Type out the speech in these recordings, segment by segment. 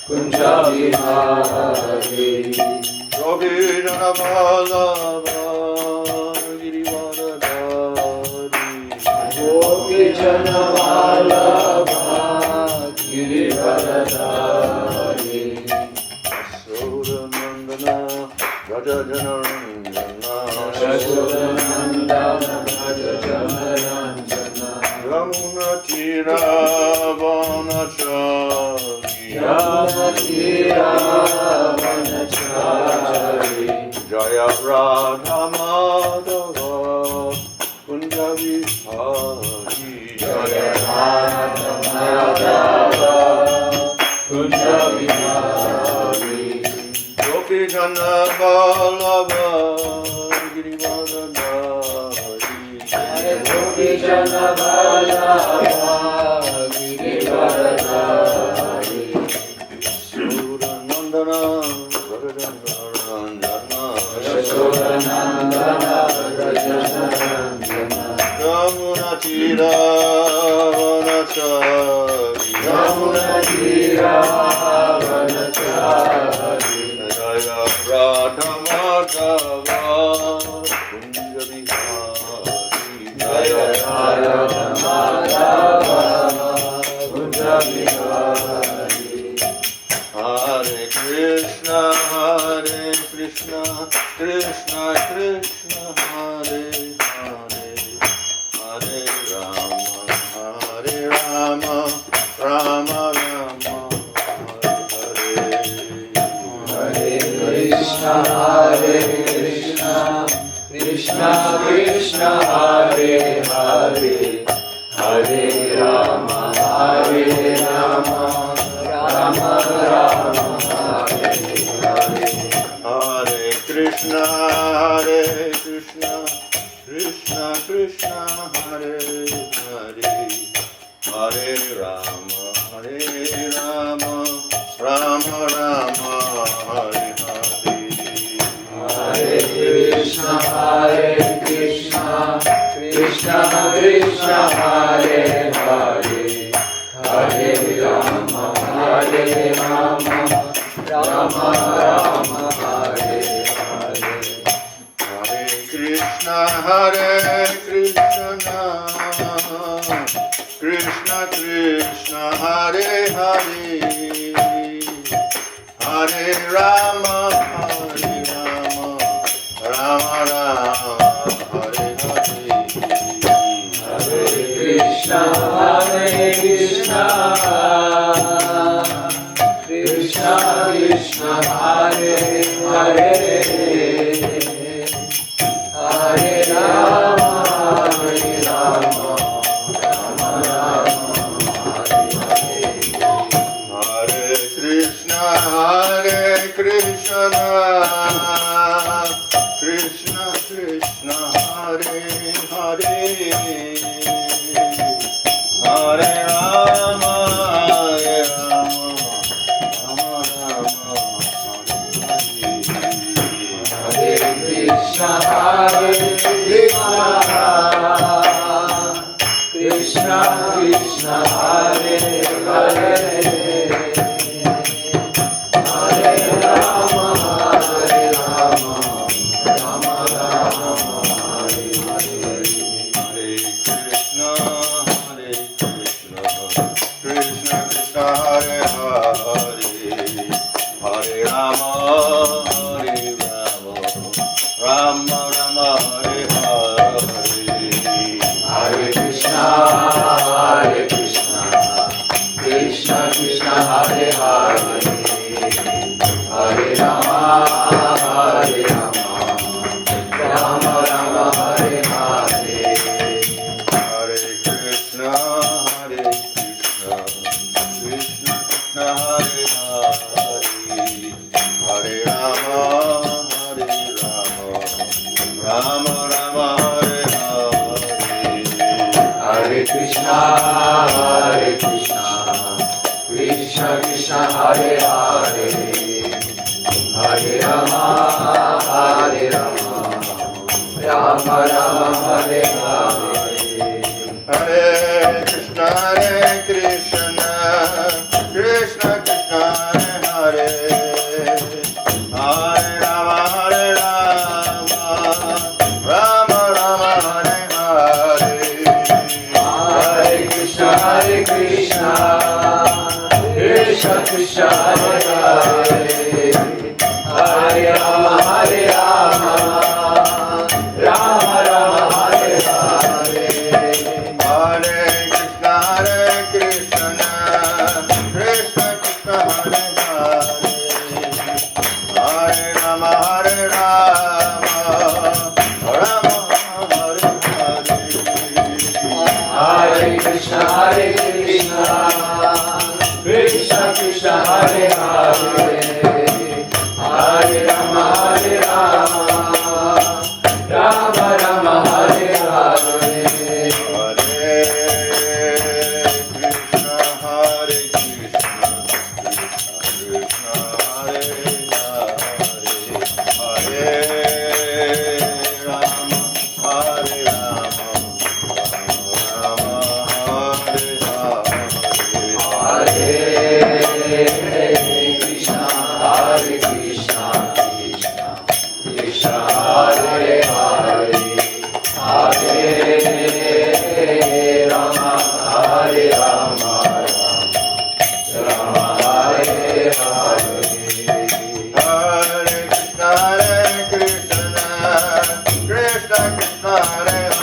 Kunjabihari Gopi Janavallabha Girivaradhari Gopi Janavallabha Girivaradhari Yashodanandana Raja Janarandana Yashodanandana Raja Janarandana Ramuna Tira Vanachari Ramuna Tira Vanachari Jaya Radha Madhava Kunjabihari Jaya Radha Madhava Kunjabihari Gopi Janavallabha Girivaradhari Gopi Janavallabha Girivaradhari Yashodanandana Rajanarandana Yashodanandana Rajanarandana Ramuna Tira Vanachari Ramuna Tira Vanachari Jaya Radha Madhava Kunjabihari Jaya Radha Madhava Kunjabihari Hare Krishna Krishna Krishna Hare Hare Hare Rama Rama Rama Hare Hare Krishna Krishna Krishna Hare Hare Hare Rama Rama Rama Hare Hare Hare Krishna Krishna Krishna Hare Hare Hare Rama Rama Rama Hare Hare Hare Krishna Krishna Krishna Hare Hare Hare Rama Rama Rama Hare Hare Hare Krishna Krishna Krishna Hare Hare Hare Rama Rama Rama Hare Hare Hare Krishna Krishna Krishna Hare Hare Hare Rama Rama Hare Krishna Krishna Krishna Hare Hare Hare Rama Hare Krishna Krishna Hare Hare Hare Rama Rama Hare Hare Hare Krishna Krishna Hare Hare Hare Rama Rama Hare Hare Hare Krishna Krishna Krishna Hare Hare Hare Rama Rama Hare Hare Hare Krishna Krishna Hare Hare Hare Rama Rama Hare Hare Hare Krishna Krishna Hare Hare Hare Rama Rama Hare Hare Hare Krishna Krishna Krishna, Krishna Krishna Hare Hare, Hare Rama Hare Rama, Rama Rama Hare Hare, Hare Krishna Krishna Krishna Hare Hare, Hare Rama Hare Rama, Rama Hare Hare, Hare Krishna Krishna Krishna Hare Hare, Hare Rama Hare Rama, Rama Rama Hare Hare, Hare Krishna Krishna Hare Hare, Hare Rama Hare Rama, Rama Hare Hare, Hare Krishna Krishna Krishna Hare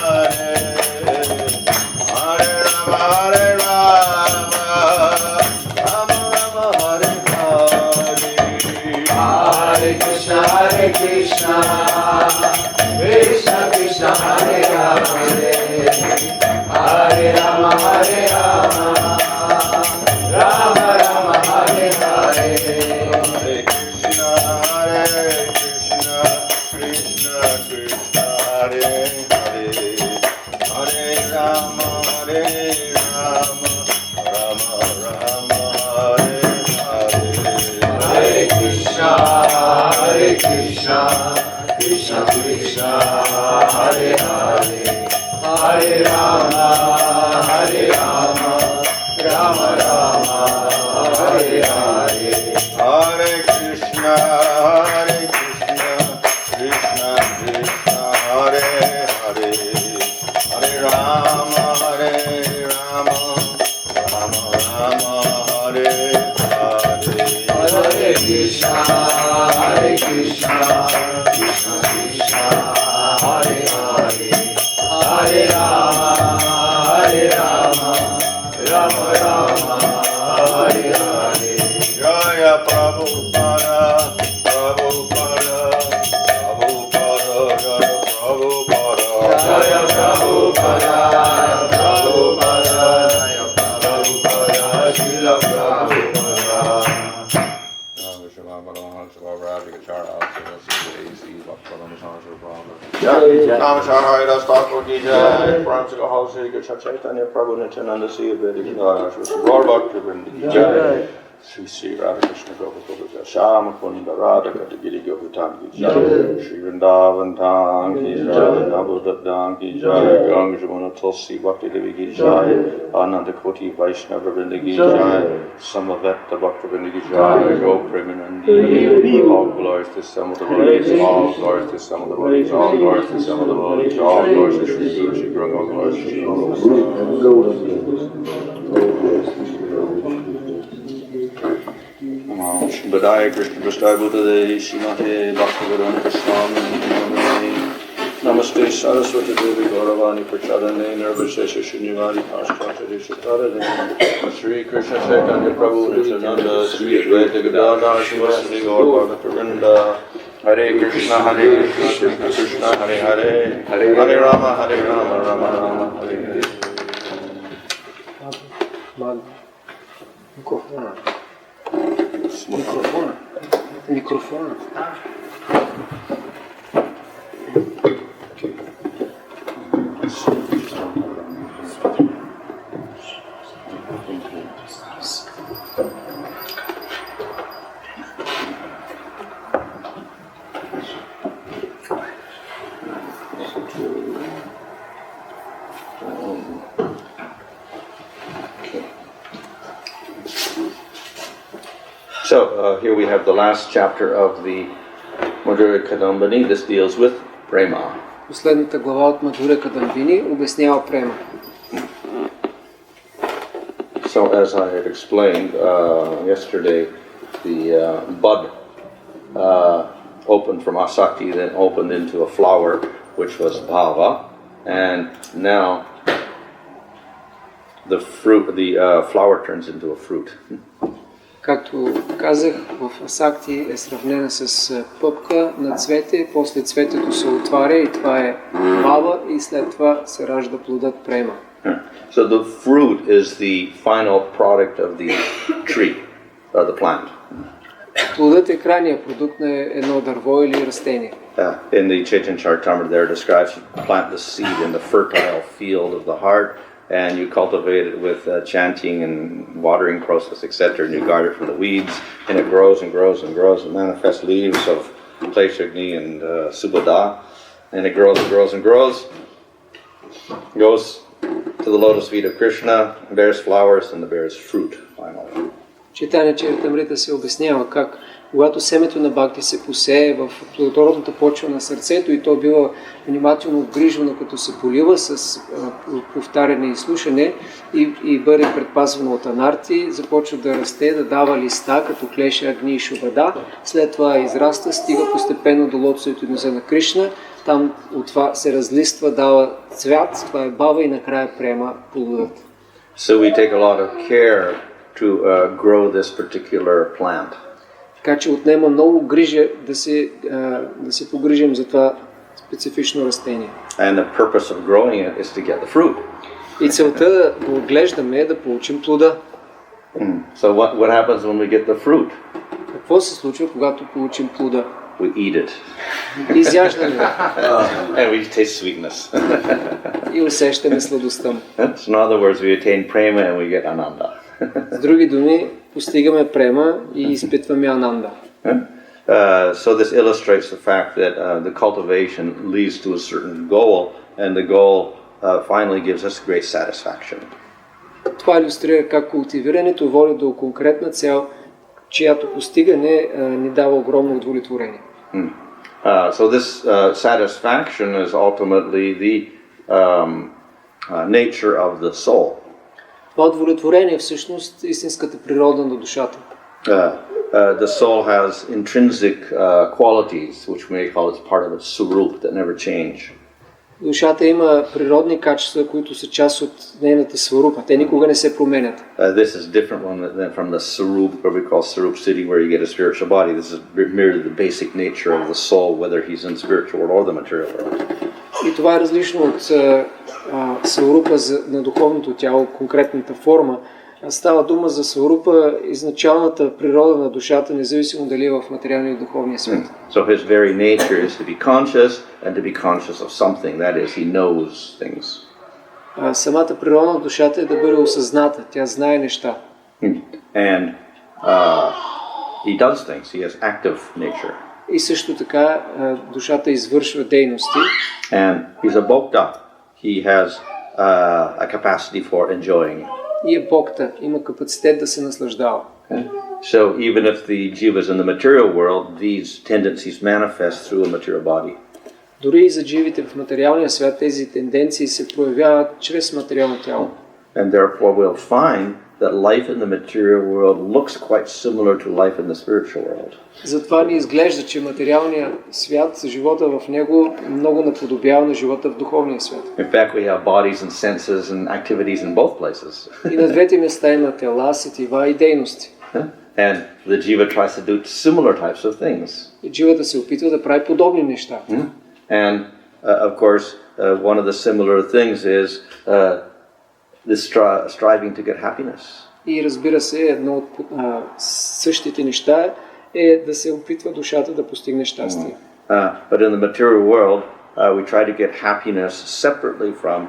Hare, Hare Rama Hare Rama, Rama Hare Hare, Hare Krishna Krishna Krishna Hare Hare, Hare Rama Hare Rama, Rama Rama Hare Hare, Hare Krishna Krishna Krishna Hare Hare, Hare Rama Hare Rama, Rama Rama Hare Hare, Hare Krishna Krishna Krishna Hare Hare, Hare Rama Hare Rama, Rama Rama Hare Hare, Hare Krishna Krishna Krishna Hare Hare, Hare Rama Hare Rama, Rama Rama Hare Hare, Hare Krishna Krishna Krishna Hare Hare, Hare Rama Hare Rama, Rama Rama Hare Hare, Hare Krishna Krishna Krishna Hare Hare, Hare Rama Hare Rama, Rama Rama Hare Hare, Jaya Prabhupada, Prabhupada, Prabhupada, Jaya Prabhupada, Jaya Prabhupada, Prabhupada, Jaya Prabhupada, Srila Prabhupada. Namaskar Thakur ki jai, Pram Sri Gopal Sri Krishna Chaitanya Prabhu Nityananda Sri Vedic Gaur Bhakti Vrinda ki jai, Sri Sri Radha Krishna Gopal Jai, Shama Kunda Radha Katagiri Gopitan ki jai, Sri Vrindavan Dham ki jai, Nabuddha Dham ki jai, Ganga Jamuna Tulsi Bhakti Devi ki jai, Ananda Koti Vaishnava Vrinda ki jai, Samaveta Bhakti Vrinda ki jai, Go Premanandi, all glories to some of the bodies, all glories to some of the bodies, all glories to some of the bodies, all glories to Sri Guru, Sri Guru, all glories to Sri Guru. Badaya Krishna Prasthaya Buddha Shimate Bhaktivedanta Swami Namaste Saraswati Devi Gauravani Prachadane Nirvishesha Shunyavadi Paschatari Shutarade Sri Krishna Chaitanya Prabhu Nityananda Sri Advaita Gadadhar Srivasadi Gaur Bhaktivinoda Hare Krishna Krishna Krishna Hare Hare Hare Rama Hare Rama Rama Rama Hare Hare. Микрофон. So here we have the last chapter of the Madhura Kadambini. This deals with prema. Последната глава от Мадхура Кадамбини обяснява према. So as I had explained yesterday, the bud opened from asakti, then opened into a flower, which was bhava, and now the flower turns into a fruit. Както казах, в асакти е сравнена с пъпка на цвете, после цветето се отваря и това е бава и след това се ражда плодът према. So the fruit is the final product of the tree, the plant. Плодът е крайният продукт на едно дърво или растение. In the Chetan Charitamrita there describes you plant the seed in the fertile field of the heart, and you cultivate it with chanting and watering process, etc. And you guard it from the weeds, and it grows and grows and grows and manifests leaves of Kleshagni and Subodha, and it grows and grows and grows, goes to the lotus feet of Krishna, bears flowers, and bears fruit finally. Читание Чаритамрита се обяснява как когато семето на бхакти се посее в плодородната почва на сърцето и то бива внимателно обгрижвано, като се полива с повтаряне и слушане и бъде предпазвано от анарти, започва да расте, да дава листа, като клеша, агни и шубада, след това израста, стига постепенно до лотосовите нозе на Кришна, там от това се разлиства, дава цвят, това е бава и накрая приема плодът. So we take a lot of care to grow this particular plant. Така че отнема много грижа да се погрижим за това специфично растение. And the purpose of growing it is to get the fruit. И целта да го отглеждаме е да получим плода. So what happens when we get the fruit? Какво се случва, когато получим плода? We eat it. Изяждаме And we taste sweetness. и усещаме сладостта. So in other words, we attain prema and we get ananda. С други думи, постигаме према и изпитваме ананда. So this illustrates the fact that the cultivation leads to a certain goal, and the goal finally gives us great satisfaction. Това илюстрира как култивирането води до конкретна цел, чиято постигане ни дава огромно удовлетворение. So this satisfaction is ultimately the nature of the soul. Това удовлетворение е всъщност истинската природа на душата. The soul has intrinsic qualities, which we may call as part of its surup, that never change. Душата има природни качества, които са част от нейната сварупа. Те никога не се променят. This is different than from the surup, what we call surup city, where you get a spiritual body. This is merely the basic nature of the soul, whether he's in spiritual world or the material world. И това е различно от сварупа на духовното тяло, конкретната форма. Става дума за сварупа, изначалната природа на душата, независимо дали е в материалния и духовния свет. So his very nature is to be conscious and to be conscious of something. That is, he knows things. Самата природа на душата е да бъде осъзната, тя знае неща. And he does things. He has active nature. И също така душата извършва дейности. And he's a bhokta. He has a capacity for enjoying. И е бхокта, има капацитет да се наслаждава. So even if the jiva is in the material world, these tendencies manifest through a material body. Дори и за дживите в материалния свят тези тенденции се проявяват чрез материално тяло. And therefore we'll find that life in the material world looks quite similar to life in the spiritual world. Затова ни изглежда, че материалният свят, живота в него много наподобява на живота в духовния свят. In fact, we have bodies and senses and activities in both places. И на двете места има тела, сетива и дейности. And the jiva tries to do similar types of things. И дживата се опитва да прави подобни неща. And of course, one of the similar things is this striving to get happiness. И разбира се, едно от същите неща е да се опитва душата да постигне щастие. But in the material world, we try to get happiness separately from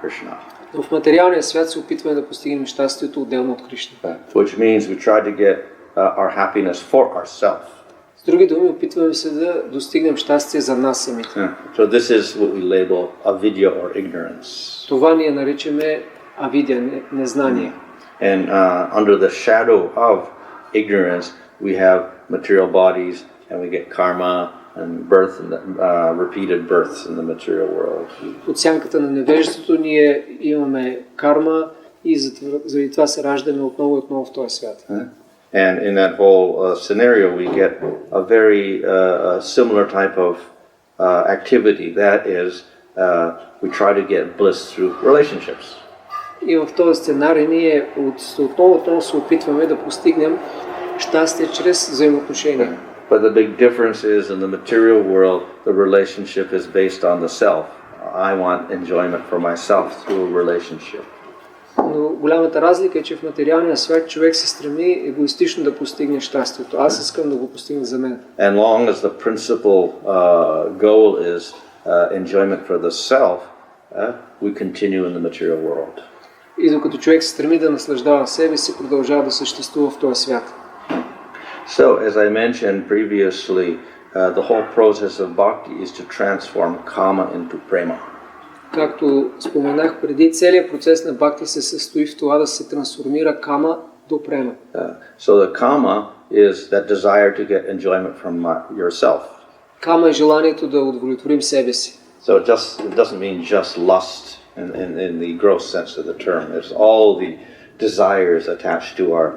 Krishna. В материалния свят се опитваме да постигнем щастието отделно от Кришна. Which means we try to get our happiness for ourselves. С други думи, опитваме се да достигнем щастие за нас самите. So this is what we label avidya or ignorance. Това ние наричаме авидя, незнание. And under the shadow of ignorance, we have material bodies, and we get karma and birth and repeated births in the material world. Под сянката на невежеството ние имаме карма и заради това се раждаме отново и отново в този свят. And in that whole scenario, we get a very similar type of activity. That is, we try to get bliss through relationships. И в този сценарий ние отново се опитваме да постигнем щастие чрез взаимоотношения. But the big difference is in the material world, the relationship is based on the self. I want enjoyment for myself through a relationship. Но голямата разлика е, че в материалния свят човек се стреми егоистично да постигне щастието. Аз искам да го постигна за мен. And long as the principal goal is enjoyment for the self, we continue in the material world. И докато човек се стреми да наслаждава себе си, продължава да съществува в този свят. So, as I mentioned previously, the whole process of bhakti is to transform kama into prema. Както споменах преди, целият процес на бхакти се състои в това да се трансформира кама до према. So the kama is that desire to get enjoyment from yourself. Кама е желанието да удовлетворим себе си. So it doesn't mean just lust in the gross sense of the term. It's all the desires attached to our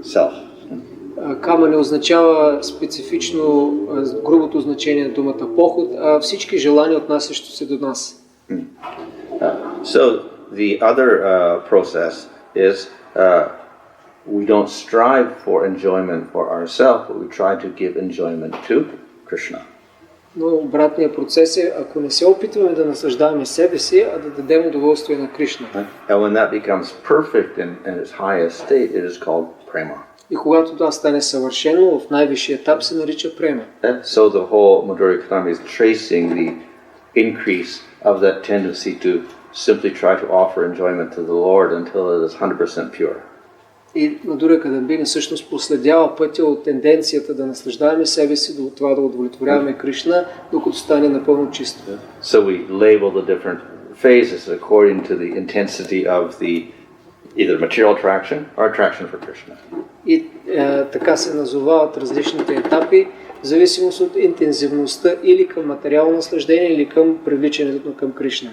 self. Кама не означава специфично грубото значение на думата поход, а всички желания, отнасящи се до нас. So the other process is we don't strive for enjoyment for ourselves, but we try to give enjoyment to Krishna. Но обратният процес е, ако не се опитваме да наслаждаваме себе си, а да дадем удоволствие на Кришна. And when that becomes perfect in its highest state, it is called prema. И когато това стане съвършено, в най-висшия етап се нарича према. So the whole Madhurya Kadamba is tracing the increase of that tendency to simply try to offer enjoyment to the Lord until it is 100% pure. И Мадхуря Кадамбини всъщност проследява пътя от тенденцията да наслаждаваме себе си до това да удовлетворяваме Кришна, докато стане напълно чисто. So we label the different phases according to the intensity of the either material attraction or attraction for Krishna. И така се назовават различните етапи, в зависимост от интензивността или към материално наслаждение, или към привличането към Кришна.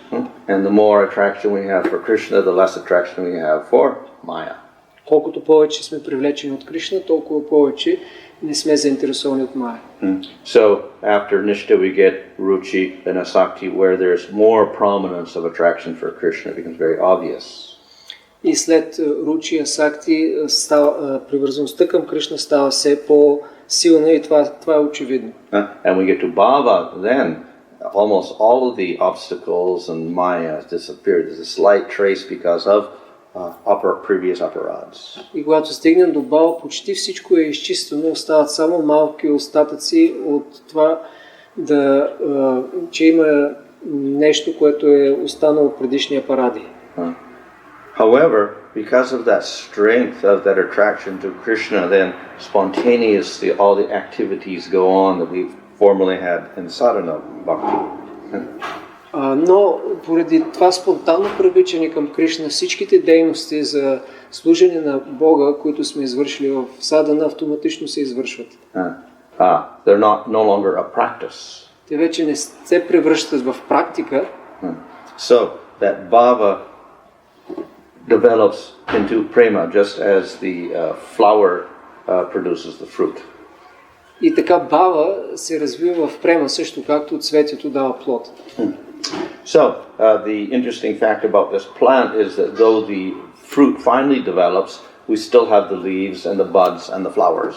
And the more attraction we have for Krishna, the less attraction we have for Maya. Колкото повече сме привлечени от Кришна, толкова повече не сме заинтересовани от Мая. So after Nishta we get Ruchi and Asakti, where there's more prominence of attraction for Krishna. It becomes very obvious. И след Ручи и Асакти привързаността към Кришна става все по-силна и това е очевидно. And we get to Bhava, then almost all of the obstacles and Maya disappear. There's a slight trace because of previous aparadhas. И когато стигнем до Бава, почти всичко е изчистено, остават само малки остатъци от това, че има нещо, което е останало от предишния паради. However, because of that strength of that attraction to Krishna, then spontaneously all the activities go on that we formerly had in sadhana bhakti. Но поради това спонтанно привличане към Кришна, всичките дейности за служене на Бога, които сме извършили в садана, автоматично се извършват. They're no longer a practice. Те вече не се превръщат в практика. So that bhava develops into prema, just as the flower produces the fruit. И така бава се развива в према, също както цветето дава плод. So, the interesting fact about this plant is that though the fruit finally develops, we still have the leaves and the buds and the flowers.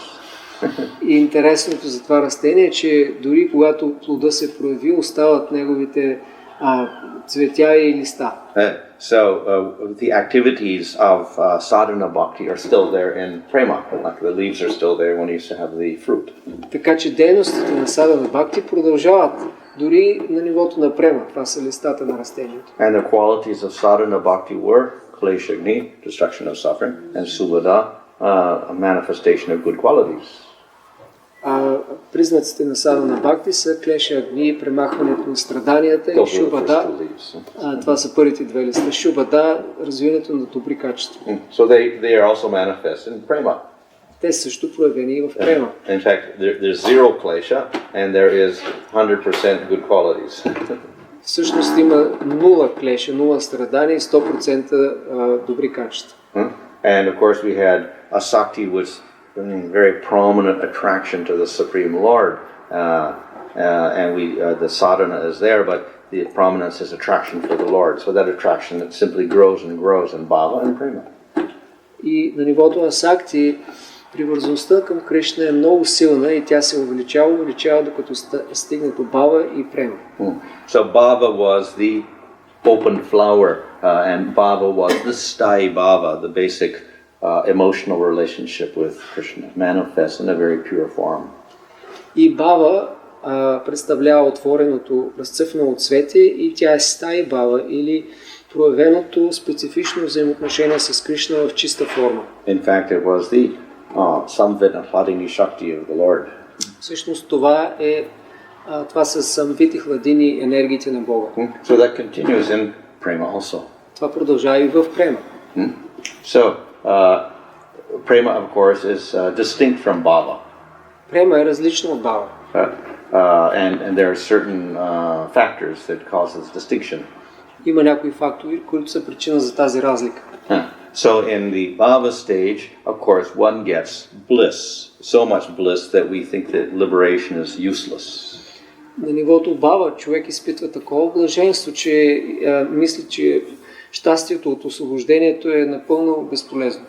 И интересното за това растение е, че дори когато плода се прояви, остават неговите цветя и листа. So, the activities of sadhana bhakti are still there in prema, like the leaves are still there when you used to have the fruit. Така че дейностите на садана бхакти продължават дори на нивото на према. Това са листата на растението. And the qualities of sadhana bhakti were kleshagni, destruction of suffering, and subhada, a manifestation of good qualities. Признаците на садана бхакти са клеша агни, премахването на страданията и шубада. Това са първите две листа. Шубада, развиването на добри качества. So they are also manifest in prema. Те също проявени и в према. In fact, there's zero klesha and there is 100% good qualities. всъщност има нула клеша, нула страдания и 100% добри качества. And of course we had Asakti, which very prominent attraction to the Supreme Lord, and the sadhana is there, but the prominence is attraction for the Lord. So that attraction it simply grows and grows in bhava and prema. И на нивото на Сакти привързаността към Кришна е много силна и тя се увеличава, докато стигне до бава и према. So bhava was the open flower, and bhava was the sthai bhava, the basic emotional relationship with Krishna, manifest in a very pure form. И бава представлява отвореното, разцъфнало цвете и тя е стай бава или проявеното специфично взаимоотношение с Кришна в чиста форма. In fact, it was the samvita hladini shakti of the Lord. Всъщност това са самвити хладини енергиите на Бога. So that continues in prema also. Това продължава и в према. So prema, of course, is distinct from bhava. Према е различно от бава. And there are certain factors that cause this distinction. Има някои фактори, които са причина за тази разлика. So in the bhava stage, of course, one gets bliss, so much bliss that we think that liberation is useless. На нивото бава човек изпитва такова блаженство, че мисли, че щастието от освобождението е напълно безполезно.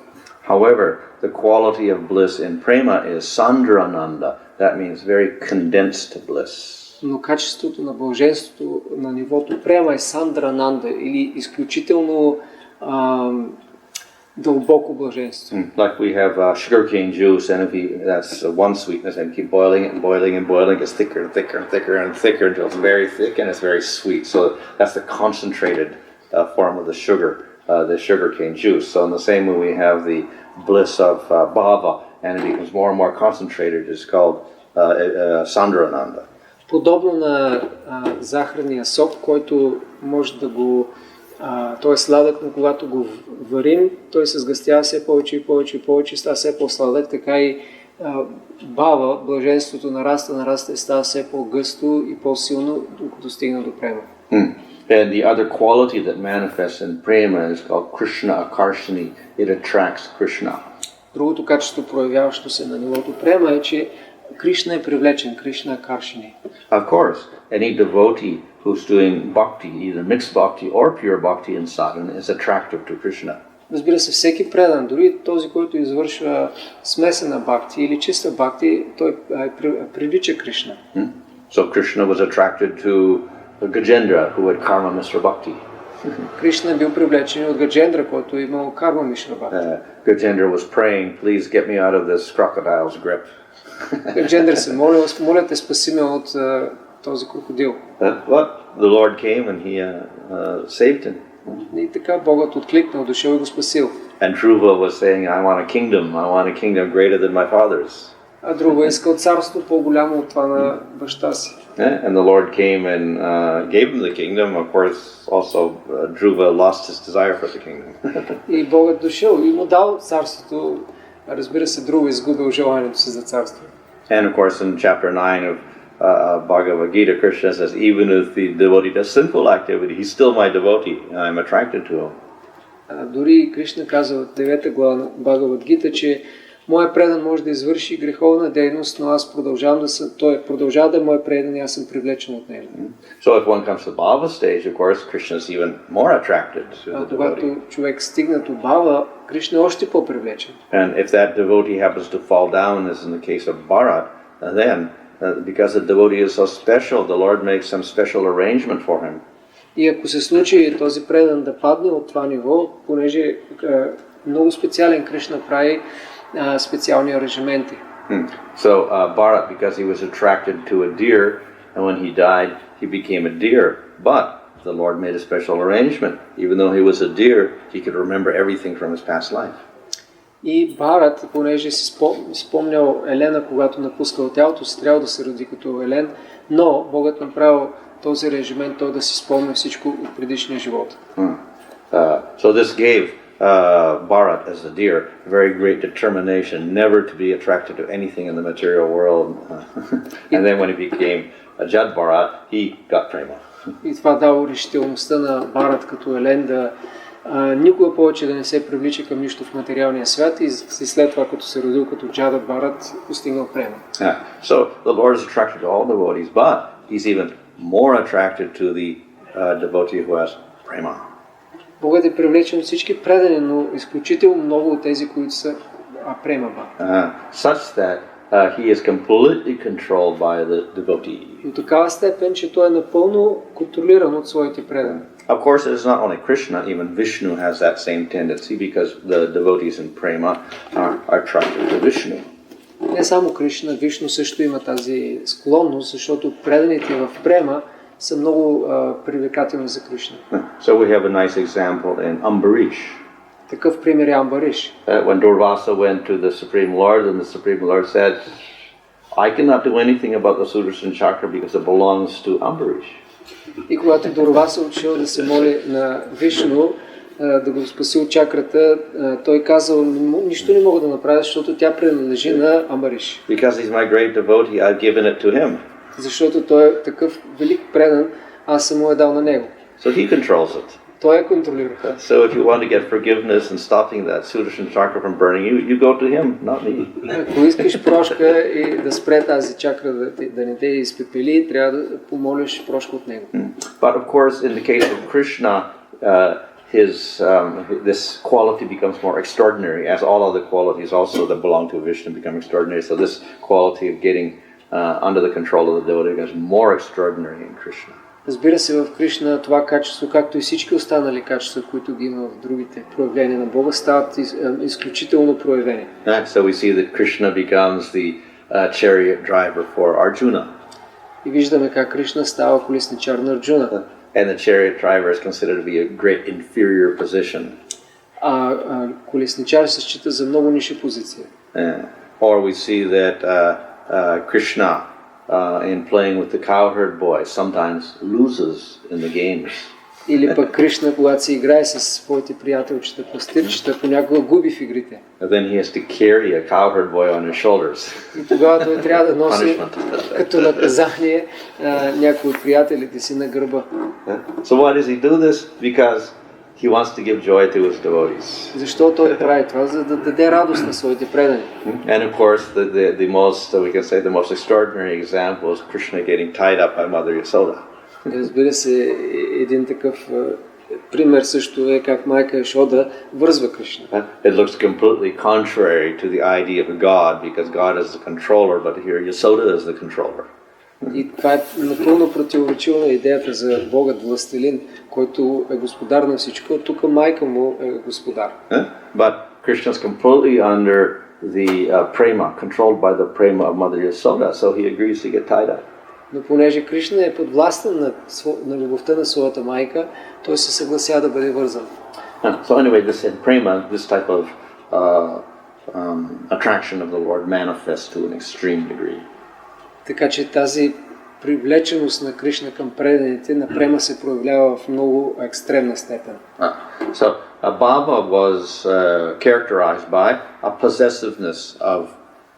However, the quality of bliss in prema is sandrananda. That means very condensed bliss. Но качеството на блаженството на нивото према е сандрананда или изключително дълбоко блаженство. Like we have sugarcane juice, and that's one sweetness, and keep boiling it and boiling and boiling, it gets thicker and thicker and thicker and thicker until it's very thick and it's very sweet. So that's the concentrated form of the sugarcane juice. So in the same way we have the bliss of bhava, and it becomes more and more concentrated. It's called sandrananda. Подобно на захарния сок, който може да го той е сладък, но когато го варим, той се сгъстява все повече и повече и повече, става все по-сладък, така и бава, блаженството нараста и става все по-гъсто и по-силно, докато стигна до према. And the other quality that manifests in prema is called Krishna Akarshani. It attracts Krishna. Другото качество, проявяващо се на нивото према, е, че Кришна е привлечен, Кришна Акаршани. Of course, any devotee who's doing bhakti, either mixed bhakti or pure bhakti in sadhana, is attractive to Krishna. Разбира се, всеки предан, дори този, който извършва смесена бхакти или чиста бхакти, той привлича Кришна. So Krishna was attracted to Gajendra, who had karma mishra bhakti. Кришна бил привлечен от Гаджендра, който е имал карма мишра бхакти. Gajendra was praying, please get me out of this crocodile's grip. Гаджендра се моля те, спаси ме от този крокодил. What? The Lord came and he saved him. И така Богът откликнал, дошъл и го спасил. And Dhruva was saying, I want a kingdom greater than my father's. А Друва искал царство по-голямо от това на баща си. And the Lord came and gave him the kingdom. Of course, also Dhruva lost his desire for the kingdom. И Богът дошъл и му дал царството. Разбира се, Друва изгубил желанието си за царство. And of course, in chapter 9 of Bhagavad Gita, Krishna says, even if the devotee does sinful activity, he's still my devotee, and I'm attracted to him. Дори Кришна казва в 9 глава на Бхагавад Гита, че моят предан може да извърши греховна дейност, но аз той продължава да е мой предан и аз съм привлечен от него. So if one comes to Bhava stage, of course, Krishna is even more attracted to the devotee. Когато човек стигне до Бхава, Кришна е още по-привлечен. And if that devotee happens to fall down, as in the case of Bharat, then because the devotee is so special, the Lord makes some special arrangement for him. И ако се случи този предан да падне от това ниво, понеже много специален Кришна прави специални аранжименти. So Bharat, because he was attracted to a deer, and when he died, he became a deer. But the Lord made a special arrangement. Even though he was a deer, he could remember everything from his past life. И Бхарат, понеже си спомнял Елена, когато напускал тялото си, трябва да се роди като Елен, но Богът направил този аранжимент, той да си спомня всичко от предишния живот. So this gave Bharat as a deer very great determination never to be attracted to anything in the material world. And then when he became a Jad Bharat, he got prema. И това дало решителността на Барат като Елен да никога повече да не се привлича към нищо в материалния свят и след това, като се родил като Джада Барат, постигнал према. So the Lord is attracted to all devotees, but he's even more attracted to the devotee who has prema. Богът е привлечен от всички предани, но изключително много от тези, които са према бхакти. Such that he is completely controlled by the devotee. До такава степен, че той е напълно контролиран от своите предани. Of course, it is not only Krishna, even Vishnu has that same tendency because the devotees in prema are attracted to Vishnu. Не само Кришна, Вишну също има тази склонност, защото преданите в према са много привлекателни за Кришна. So we have a nice example in Ambarish. Такъв пример е Амбариш. When Durvasa went to the Supreme Lord, and the Supreme Lord said, I cannot do anything about the Sudarshan Chakra because it belongs to Ambarish. И когато Дурваса отишъл да се моли на Вишну, да го спаси от чакрата, той казал, нищо не мога да направя, защото тя принадлежи на Амбариш. Because he's my great devotee, I've given it to him. Защото той е такъв велик предан, аз съм му е дал на него. So he controls it. Той е контролира. So if you want to get forgiveness and stopping that Sudarshan Chakra from burning, you go to him, not me. Ако искаш прошка и да спре тази чакра да не те изпепели, трябва да помолиш прошка от него. But of course, in the case of Krishna, this quality becomes more extraordinary, as all other qualities also that belong to Vishnu become extraordinary. So this quality of getting under the control of the devotee becomes more extraordinary in Krishna. Разбира се, в Кришна това качество, както и всички останали качества, които ги има в другите проявления на Бога, стават изключително проявени. So we see that Krishna becomes the chariot driver for Arjuna. И виждаме как Кришна става колесничар на Арджуна. And the chariot driver is considered to be a great inferior position. Колесничар се счита за много ниша позиция. Or we see that Krishna in playing with the cowherd boy sometimes loses in the games. Или пък Кришна, когато се играе с своите приятелчета, пастирчета, понякога губи в игрите. And then he has to carry a cowherd boy on his shoulders. И тогава той трябва да носи като наказание някой от приятелите си на гърба. So why does he do this? Because he wants to give joy to his devotees. Защо той прави това? За да даде радост на своите предани. And of course, the most, we can say, the most extraordinary example is Krishna getting tied up by Mother Yasoda. Разбира се, един такъв пример също е как майка Яшода вързва Кришна. It looks completely contrary to the idea of God, because God is the controller, but here Yasoda is the controller. И това е напълно противоречиво на идеята за Богът властелин, който е господар на всичко, а тук майка му е господар. But Krishna is completely under the prema, controlled by the prema of Mother Yasoda, so he agrees to get tied up. Но понеже Кришна е подвластен на любовта на своята майка, той се съглася да бъде вързан. So anyway, this in prema, this type of attraction of the Lord manifests to an extreme degree. Така че тази привлеченост на Кришна към преданите на према се проявлява в много екстремна степен. So Baba was characterized by a possessiveness of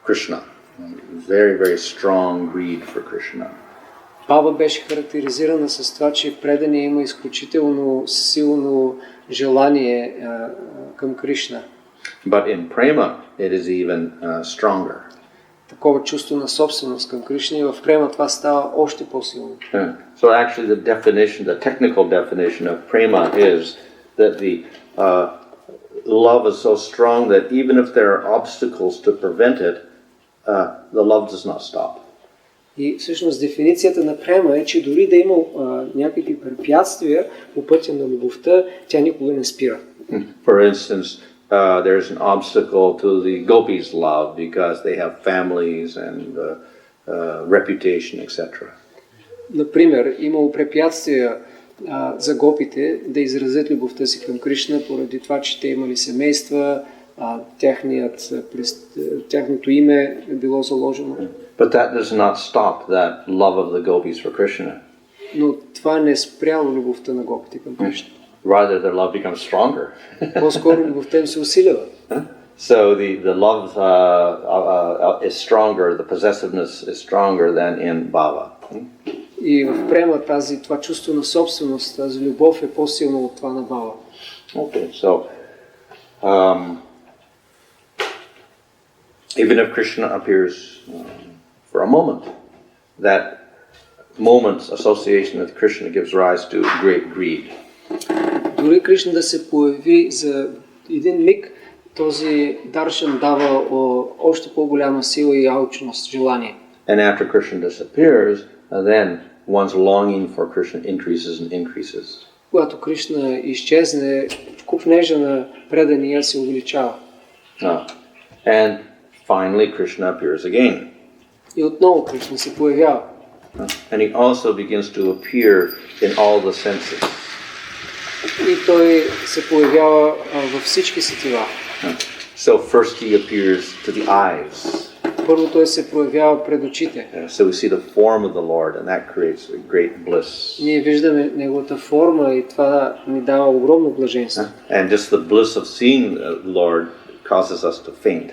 Krishna. Very, very strong greed for Krishna. Баба беше характеризирана с това, че предания има изключително силно желание към Кришна. But in prema, it is even stronger. Такова чувство на собственост към Кришна и в према това става още по-силно. So actually the definition, the technical definition of prema is that the love is so strong that even if there are obstacles to prevent it, the love does not stop. И всъщност дефиницията на према е, че дори да има някакви препятствия по пътя на любовта, тя никога не спира. For instance, there's an obstacle to the gopis' love because they have families and reputation, etc. Например, имало препятствия за гопите да изразят любовта си към Кришна поради това, че те имали семейства, тяхното име е било заложено. But that does not stop that love of the gopis for Krishna. Но това не спряло любовта на гопите към Кришна. Rather, their love becomes stronger. По-скоро любовта им се усилява. So the love is stronger, the possessiveness is stronger than in bhava. И в према това чувство на собственост, тази любов е по-силно от това на Баба. Okay, so even if Krishna appears for a moment, that moment's association with Krishna gives rise to great greed. Дори Кришна да се появи за един миг, този даршан дава още по-голяма сила и алчност, желание. And after Krishna disappears, then one's longing for Krishna increases and increases. Когато Кришна изчезне, купнежа на предания се увеличава. And finally Krishna appears again. И отново Кришна се появява. And he also begins to appear in all the senses. И той се появява във всички сетива. So first he appears to the eyes. Първо той се проявява пред очите. So we see the form of the Lord, and that creates a great bliss. Ние виждаме неговата форма и това ни дава огромно блаженство. And just the bliss of seeing the Lord causes us to faint.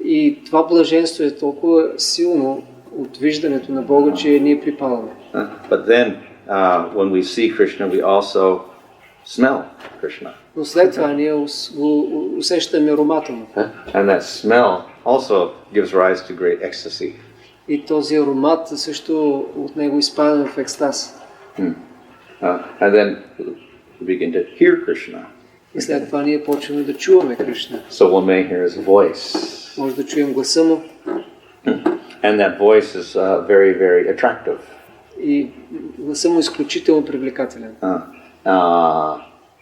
И това блаженство е толкова силно от виждането на Бога, че ние припадаме. But then when we see Krishna, we also smell Krishna. Но след това ние усещаме аромата му. And that smell also gives rise to great ecstasy. И този аромат също от него изпадаме в екстаз. And then we begin to hear Krishna. И след това ние почваме да чуваме Кришна. So one may hear his voice. Може да чуем гласа му. And that voice is very, very attractive. И гласа му е изключително привлекателен.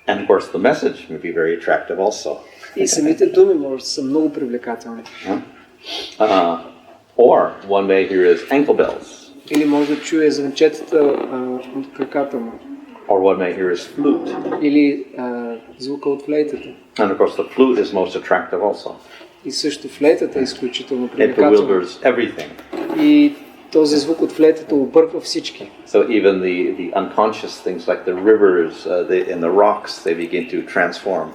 And of course the message may be very attractive also. И самите думи може да са много привлекателни. Or one may hear his ankle bells. Или може да чуе звънчетата от краката му. Or one may hear his flute. Или звука от флейтата. And of course the flute is most attractive also. И също флейтата е изключително It привлекателна. bewilders everything. И този звук от флейтата обърква всички. So even the unconscious things like the rivers and the rocks, they begin to transform.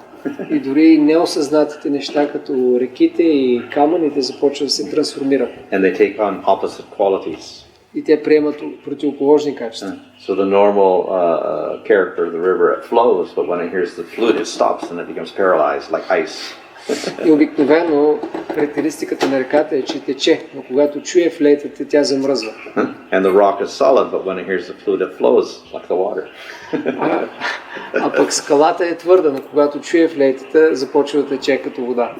И дори неосъзнатите неща, като реките и камъните, започват да се трансформират. And they take on opposite qualities. И те приемат противоположни качества. So the normal character of the river, it flows, but when it hears the flute, it stops and it becomes paralyzed like ice. И обикновено характеристиката на реката е, че тече, но когато чуе флейтата, тя замръзва. And the rock is solid, but when it hears the flute, it flows like the water. А пък скалата е твърда, но когато чуе флейтата, започва да тече като вода.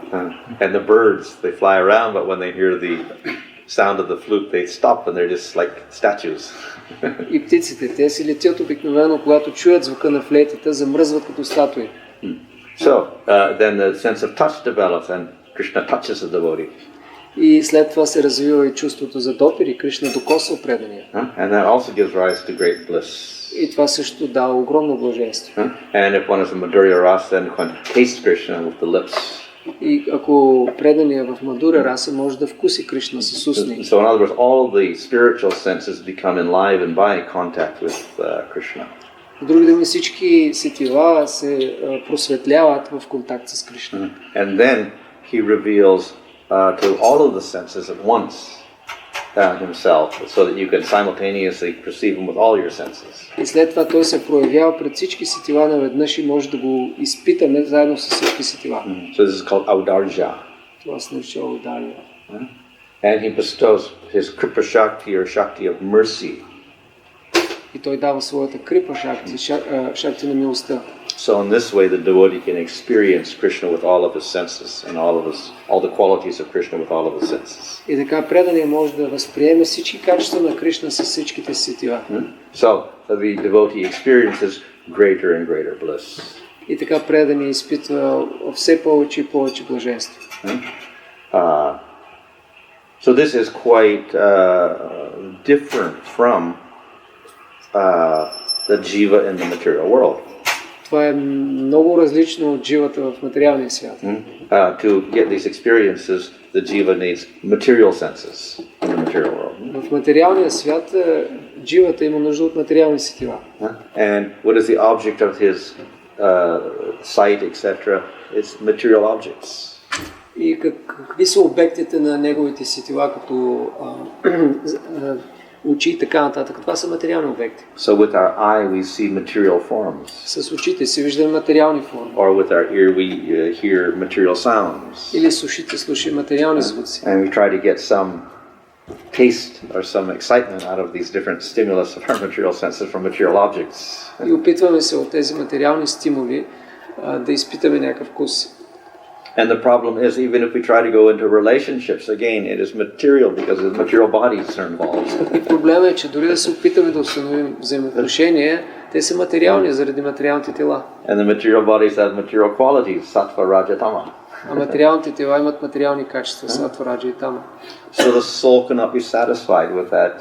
And the birds, they fly around, but when they hear the sound of the flute, they stop and they're just like statues. И птиците, те си летят обикновено, когато чуят звука на флейтата, замръзват като статуи. So then the sense of touch develops, and Krishna touches the devotee. И след това се развива и чувството за допир и Кришна докосва предания. And that also gives rise to great bliss. И това също дава огромно блаженство. And if one is a Madhurya Rasa, then one tastes Krishna with the lips. И ако предания в Мадура раса, може да вкуси Кришна с устни. So in other words, all the spiritual senses become enlivened by contact with Krishna. С други думи, всички сетива се просветляват в контакт с Кришна. And then he reveals to all of the senses at once himself, so that you can simultaneously perceive him with all your senses. И след това той се проявява пред всички сетива наведнъж и може да го изпитаме заедно с всички сетива. So this is called audarja. Това се нарича аудария. And he bestows his kripa shakti or shakti of mercy. И той дава своята крипа шакти, шакти на милостта. So in this way, the devotee can experience Krishna with all of his senses and all the qualities of Krishna with all of his senses. И така преданият може да възприеме всички качества на Кришна с всичките сетива. So the devotee experiences greater and greater bliss. И така преданият изпитва все повече и повече блаженство. So this is quite different from the jiva in the material world. Това е много различно от дживата в материалния свят. To get these experiences, the jiva needs material senses in the material world. В материалния свят дживата има нужда от материални сетива. And what is the object of his sight, etc.? It's material objects. И какви са обектите на неговите сетива, като очи и така нататък. Това са материални обекти. So with our eye we see material forms. С очите си виждаме материални форми. Or with our ear we hear material sounds. Или с ушите слушаме материални звуци. And we try to get some taste or some excitement out of these different stimulus of our material senses from material objects. И опитваме се от тези материални стимули да изпитаме някакъв вкус. And the problem is, even if we try to go into relationships, again, it is material because the material bodies are involved. И проблемът е, че дори да се опитаме да установим взаимоотношения, те са материални заради материалните тела. And the material bodies have material qualities, sattva, raja, tama. А материалните тела имат материални качества, сатва, раджа и тама. So the soul cannot be satisfied with that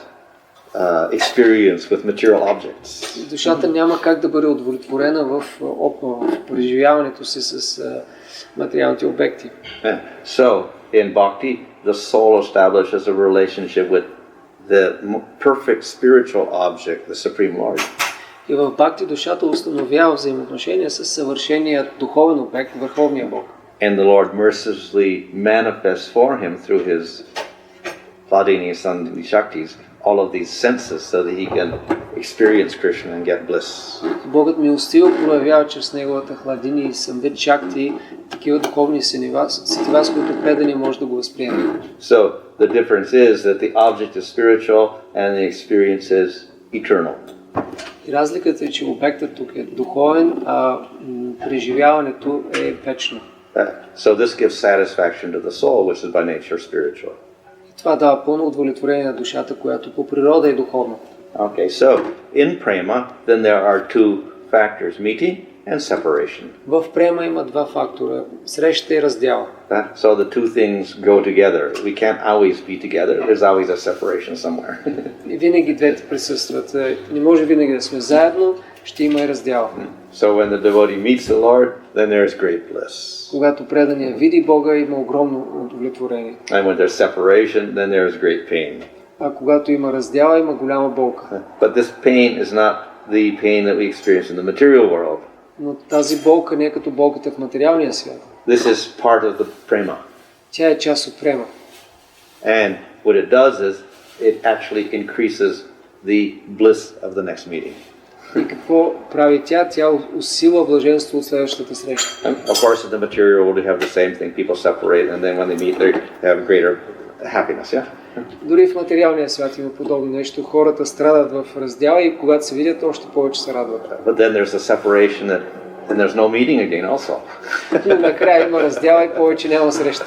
experience with material objects. Душата няма как да бъде удовлетворена в преживяването си с материалните обекти. So in bhakti, the soul establishes a relationship with the perfect spiritual object, the Supreme Lord. И в бхакти душата установява взаимоотношения с съвършения духовен обект, Върховния Бог. And the Lord mercilessly manifests for him through his Vladini, Sandhini, Shaktis, all of these senses so that he can experience Krishna and get bliss. Богът милостиво проявява чрез неговата хладини и самвит шакти такива духовни сетива, с които предани може да го възприеме. So the difference is that the object is spiritual and the experience is eternal. И разликата е, че обектът тук е духовен, а преживяването е вечно. So this gives satisfaction to the soul, which is by nature spiritual. Това дава пълно удовлетворение на душата, която по природа е духовна. Okay, so in prema, then there are two factors, meeting and separation. В према има два фактора, среща и раздяла. So the two things go together. We can't always be together. There's always a separation somewhere. И винаги двете присъстват. Не може винаги да сме заедно, ще има и раздяла. So when the devotee meets the Lord, then there is great bliss. Когато предания види Бога, има огромно удовлетворение. And when there's separation, then there is great pain. А когато има раздяла, има голяма болка. But this pain is not the pain that we experience in the material world. Но тази болка не е като болката в материалния свят. This is part of the prema. Тя е част от према. And what it does is, it actually increases the bliss of the next meeting. И какво прави тя? Тя усилва блаженство от следващата среща. And of course, in the material world, we have the same thing. People separate, and then when they meet, they have greater happiness. Yeah. Дори в материалния свят има подобно нещо. Хората страдат в раздяла и когато се видят, още повече се радват. But then there's a separation that, and there's no meeting again also. Но накрая има раздяла и повече няма среща.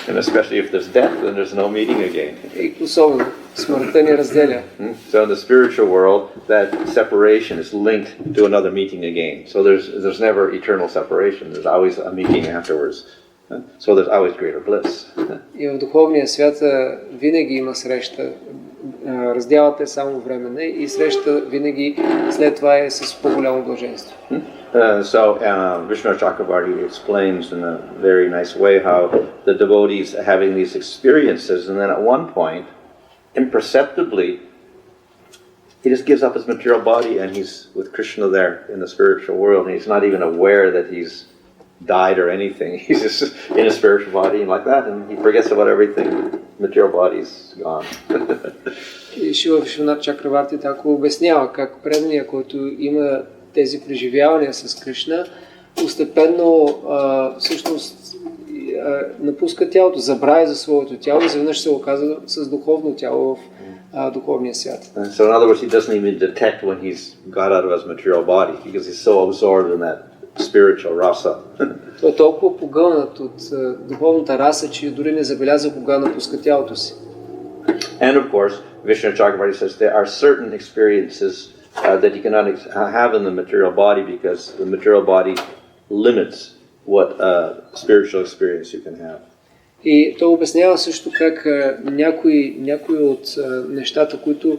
And especially if there's death, then there's no meeting again. И особено смъртта ни разделя. So in the spiritual world, that separation is linked to another meeting again. So there's never eternal separation. There's always a meeting afterwards. So there's always greater bliss. И в духовния свят винаги има среща. Раздялата е само временна и среща винаги след това е с по-голямо блаженство. So Vishnu Chakravarti explains in a very nice way how the devotees are having these experiences, and then at one point, imperceptibly, he just gives up his material body and he's with Krishna there in the spiritual world, and he's not even aware that he's died or anything. He's just in a spiritual body and like that, and he forgets about everything. Material body's gone. И Шила Вишванат Чакраварти така обяснява как преданият, който има тези преживявания с Кришна, постепенно всъщност напуска тялото, забравя за своето тяло и изведнъж се оказа с духовно тяло в духовния свят. So in other words, he doesn't even detect when he's got out of his material body because he's so absorbed in that spiritual rasa. Той е толкова погълнат от духовната раса, че дори не забеляза кога напуска тялото си. And of course, Vishnu Chakravarti says there are certain experiences that you cannot have in the material body because the material body limits what spiritual experience you can have. И той обяснява също как някои от нещата, които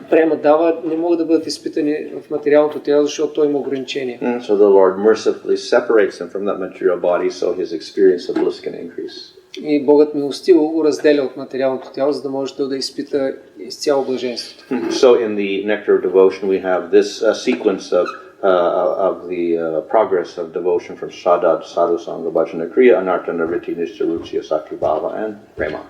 према дава, не могат да бъдат изпитани в материалното тяло, защото той има ограничения. So the Lord mercifully separates him from that material body so his experience of bliss can increase. И Богът милостиво го разделя от материалното тяло, за да може да изпита изцяло блаженството. So in the Nectar of Devotion we have this sequence of the progress of devotion from Shraddha, Sadhu Sangha, Bhajana, Kriya, Anartha, Nritti, Nishcha, Ruchya, Sakti Bhava, and Prema.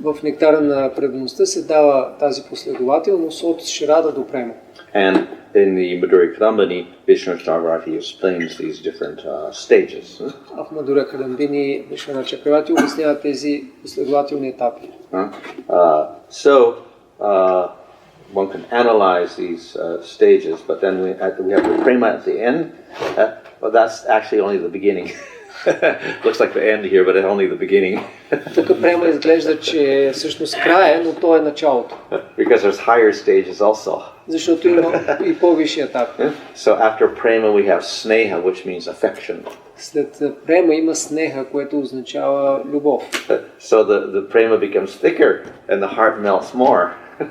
В нектара на предаността се дава тази последователност от Шрада до Према. And in the Madhurya Kadambini, Vishnu Chakravarti explains these different stages. А в Мадура Кадамбини Вишвана Чакравати обяснява тези последователни етапи. So one can analyze these stages, but then we have the prema at the end. But that's actually only the beginning. Looks like the end here, but it's only the beginning. Тук према изглежда, че е всъщност края, но то е началото. Because there's higher stages also. Защото има и по-висши етапи. So after prema we have sneha, which means affection. След према има снеха, което означава любов. So the prema becomes thicker and the heart melts more.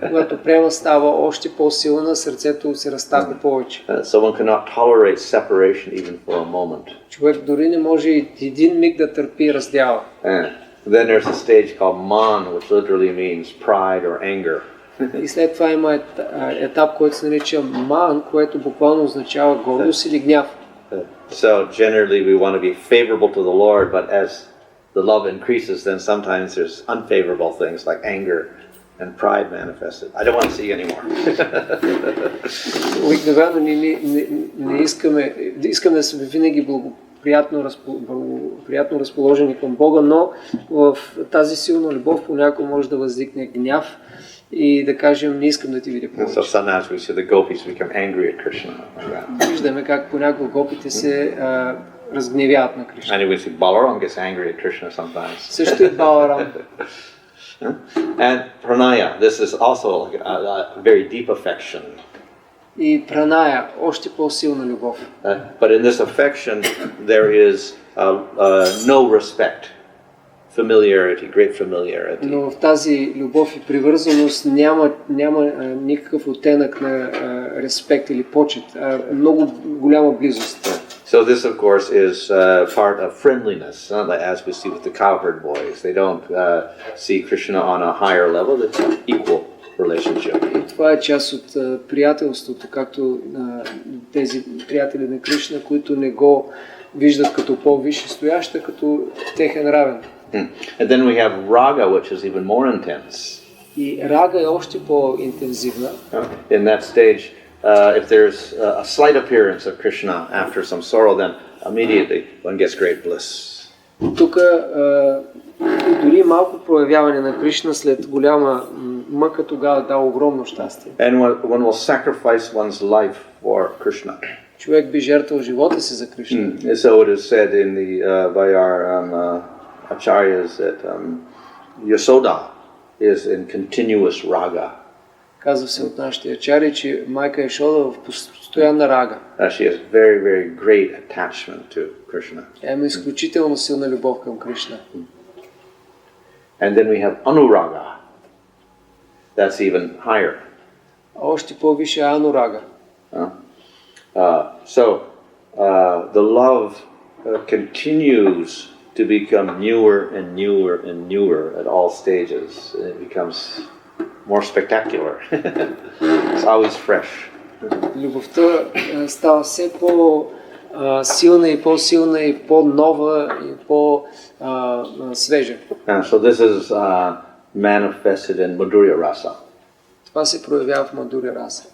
Когато према става още по-силна, сърцето се разтапя повече. So one cannot tolerate separation even for a moment. Човек дори не може и един миг да търпи раздяла. Then there's a stage called man, which literally means pride or anger. И след това има етап, който се нарича ман, което буквално означава гордост или гняв. So generally we want to be favorable to the Lord, but as the love increases, then sometimes there's unfavorable things like anger and pride manifested. I don't want to see you anymore. Обикновено не искаме да сме винаги приятно разположени към Бога, но в тази силна любов понякога може да възникне гняв и да кажем, не искам да ти видя повече. So sometimes we see the gopis become angry at Krishna. Виждаме как понякога гопите се разгневяват на Кришна. And we see Balaram gets angry at Krishna sometimes. Също и Баларам. And pranaya, this is also like a very deep affection. И праная, още по-силна любов. But in this affection there is no respect, familiarity, great familiarity. Но в тази любов и привързаност няма никакъв оттенък на респект или почет, а много голяма близост. So this, of course, is part of friendliness, as we see with the cowherd boys. They don't see Krishna on a higher level; it's an equal relationship. И това е част от приятелството, както тези приятели на Кришна, които не го виждат като по-висше стоящ, а като техен равен. And then we have raga, which is even more intense. И рага е още по-интензивна. In that stage, if there's a slight appearance of Krishna after some sorrow, then immediately one gets great bliss. Тук дори малко проявяване на Кришна след голяма мъка тогава дава огромно щастие. And one will sacrifice one's life for Krishna. Човек би жертвал живота си за Кришна. So it is said in the by our acharyas that Yasoda is in continuous raga. Казва се от нашите ачари, че майка Ешода в постоянна рага. She has very, very great attachment to Krishna. Тя има изключително силна любов към Кришна. And then we have anuraga. That's even higher. Още по-висше е анурага. So the love continues to become newer and newer and newer at all stages. It becomes more spectacular. It's always fresh. Любовта става все по-силна и по-силна и по-нова и по-свежа. So this is manifested in Madhurya Rasa. Това се проявява в Мадуря Раса.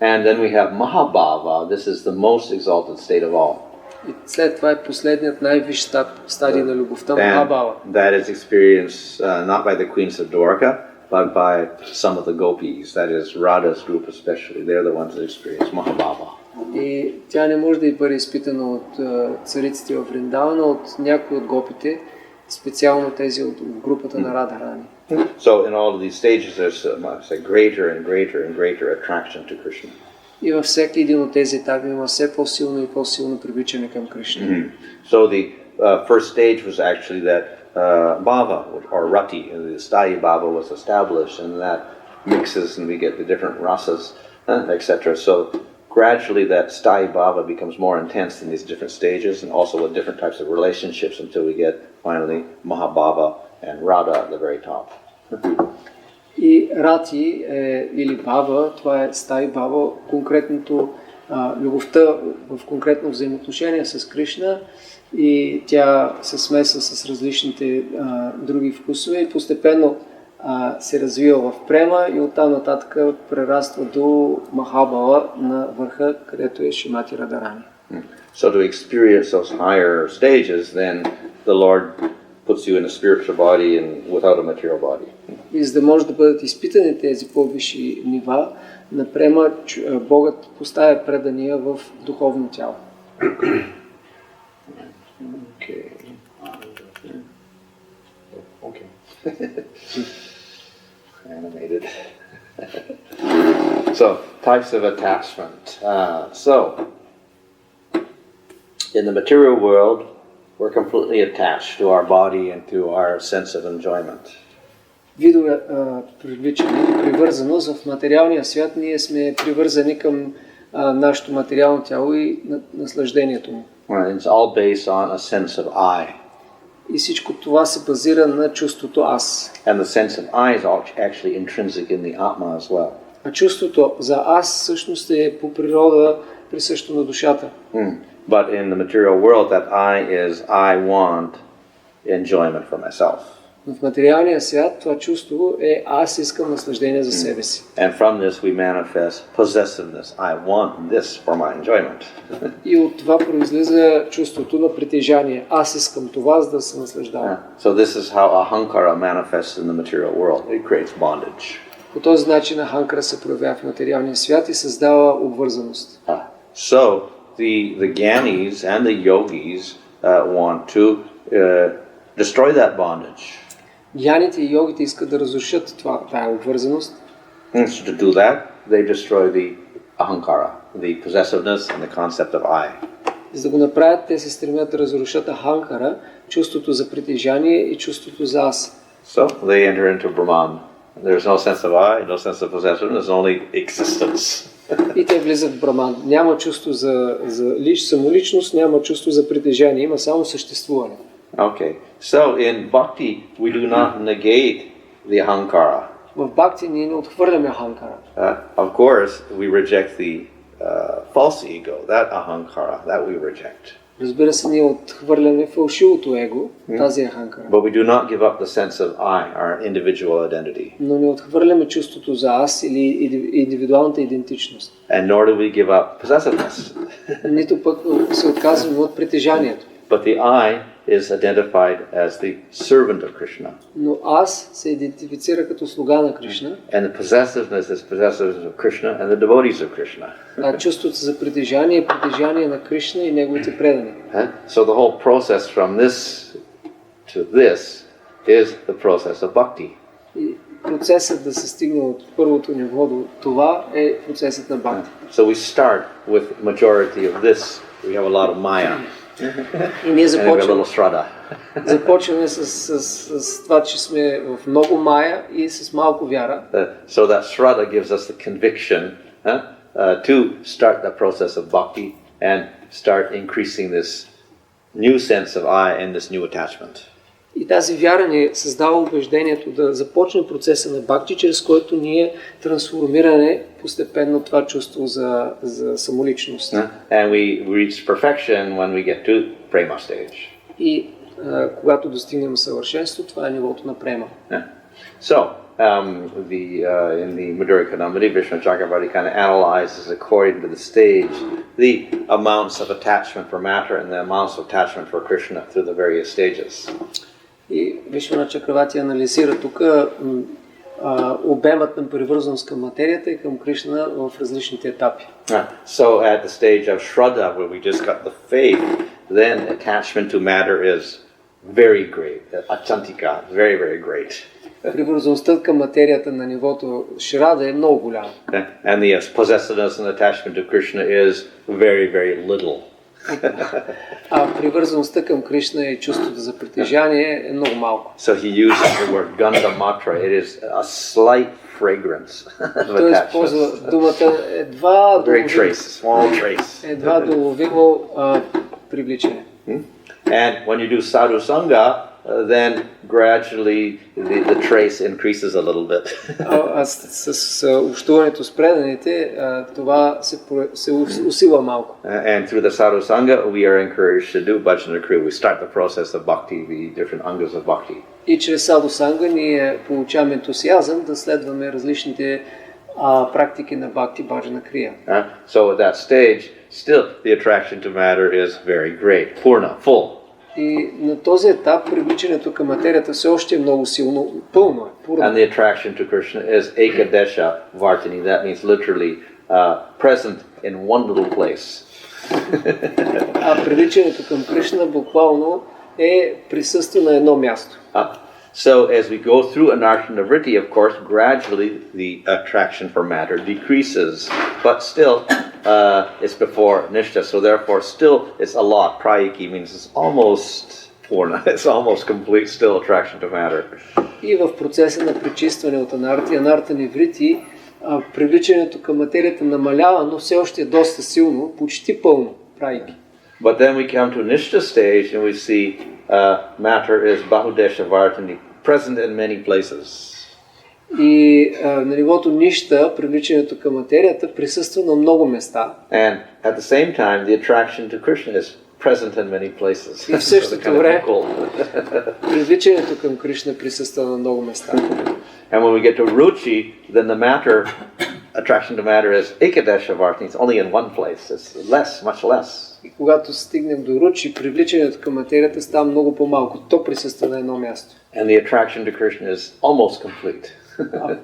And then we have Mahabhava. This is the most exalted state of all. И след това е последният най-висш стадий на любовта, Махабхава. That is experienced not by the queens of Dwarka, but by some of the gopis. That is Radha's group especially. They're the ones that experience Mahabhava. И тя не може да бъде изпитана от цариците в Вриндавана, от някои от гопите, специално тези от групата на Радхарани. So in all of these stages there's a greater and greater and greater attraction to Krishna. И във всеки един от тези етапи има все по-силно и по-силно привличане към Кришна. So the first stage was actually that bhava or rati, the sthayi bhava was established, and that mixes and we get the different rasas, etc. So gradually that sthayi bhava becomes more intense in these different stages, and also with different types of relationships until we get finally Mahabhava and Radha at the very top. И рати или бава, това е стаи бава, конкретното любовта в конкретно взаимоотношение с Кришна и тя се смесва с различните други вкусове и постепенно се развива в према и оттам нататък прераства до Махабала на върха, където е Шримати Радарани. So to experience those higher stages, then the Lord puts you in a spiritual body and without a material body. И за да може да бъдат изпитани тези по-висши нива на према, Богът поставя предания в духовно тяло. Okay. Animated. So, types of attachment. In the material world, we're completely attached to our body and to our sense of enjoyment. Видове привличане, привързаност в материалния свят, ние сме привързани към нашето материално тяло и наслаждението му. It's all based on a sense of I. И всичко това се базира на чувството аз. And the sense of I is actually intrinsic in the Atma as well. А чувството за аз всъщност е по природа присъщо на душата. But in the material world, that I is I want enjoyment for myself. В материалния свят това чувство е аз искам наслаждение за себе си. And from this we manifest possessiveness. I want this for my enjoyment. И от това произлиза чувството на притежание. Аз искам това, за да се наслаждавам. So this is how ahankara manifests in the material world. It creates bondage. По този начин аханкара се проявява в материалния свят и създава обвързаност. So the Gyanis and the Yogis want to destroy that bondage. Гьяните и йогите искат да разрушат тая обвързаност. So to do that, they destroy the ahankara, the possessiveness and the concept of I. За да го направят, те се стремят да разрушат аханкара, чувството за притежание и чувството за аз. So they enter into Brahman. There's no sense of I, no sense of possessiveness, only existence. И те влизат в Браман. Няма чувство за самоличност, няма чувство за притежание, има само съществуване. Okay. So in bhakti, we do not negate the ahankara. В бхакти ние не отхвърляме аханкара. Of course, we reject the false ego, that ahankara, that we reject. Разбира се, ние отхвърляме фалшивото его, тази аханкара. But we do not give up the sense of I, our individual identity. Но не отхвърляме чувството за аз или индивидуалната идентичност. And nor do we give up possessiveness. Нито пък се отказваме от притежанието. But the I is identified as the servant of Krishna. Но аз се идентифицира като слуга на Кришна. And the possessiveness is possessiveness of Krishna and the devotees of Krishna. А чувството за притежание е притежание на Кришна и неговите предани. So the whole process from this to this is the process of bhakti. И процесът да се стигне от първото ниво до това е процесът на бхакти. So we start with majority of this. We have a lot of maya. И ние започваме с това, че сме в много мая и с малко вяра. So that shraddha gives us the conviction to start the process of bhakti and start increasing this new sense of I and this new attachment. И тази вяра ни създава убеждението да започне процеса на бхакти, чрез който ние трансформираме постепенно това чувство за самоличност. And we reach perfection when we get to prema stage. И когато достигнем съвършенство, това е нивото на према. So, in the Madhurya Kadambini, Vishnu Chakravarti kind of analyzes according to the stage the amounts of attachment for matter and the amounts of attachment for Krishna through the various stages. И Вишвана Чакравати анализира тук обемът на привързаност към материята и към Кришна в различните етапи. So at the stage of Shraddha, where we just got the faith, then attachment to matter is very great. Achantika, very, very great. Привързаността към материята на нивото Шрада е много голяма. And the possessiveness and attachment to Krishna is very, very little. А привързаността към Кришна и чувството за притежание е много малко. So he uses the word gandha matra. It is a slight fragrance of Той използва думата едва доловимо привличане. And when you do sadhu sangha, then gradually the trace increases a little bit. С общуването с преданите, това се усила малко. And through the sadhu sangha, we are encouraged to do bhajana kriya. We start the process of bhakti, the different angas of bhakti. И чрез саду санга ние получаваме ентусиазъм да следваме различните практики на бхакти баджана крия. So at that stage, still the attraction to matter is very great, purna, full. И на този етап привличането към материята все още е много силно, пълно е, пурна. And the attraction to Krishna is ekadesha vartini. That means literally present in one little place. А привличането към Кришна буквално е присъствие на едно място. So as we go through anarthana vritti, of course, gradually the attraction for matter decreases, but still it's before nishta, so therefore still it's a lot. Prayiki means it's almost purna, it's almost complete still attraction to matter. И в процеса на пречистване от анартани врити, привличането към материята намалява, но все още е доста силно, почти пълно, прайки. But then we come to nishta stage and we see matter is bahudesha vartani, present in many places. И на нивото нища, привличането към материята присъства на много места. And at the same time, the attraction to Krishna is present in many places. И в същото време, привличането към Кришна присъства на много места. And when we get to ruchi, then the matter, attraction to matter is ekadesha vartani. It's only in one place. It's less, much less. И когато стигнем до ручи, привличането към материята става много по-малко. То присъства на едно място. And the attraction to Krishna is almost complete.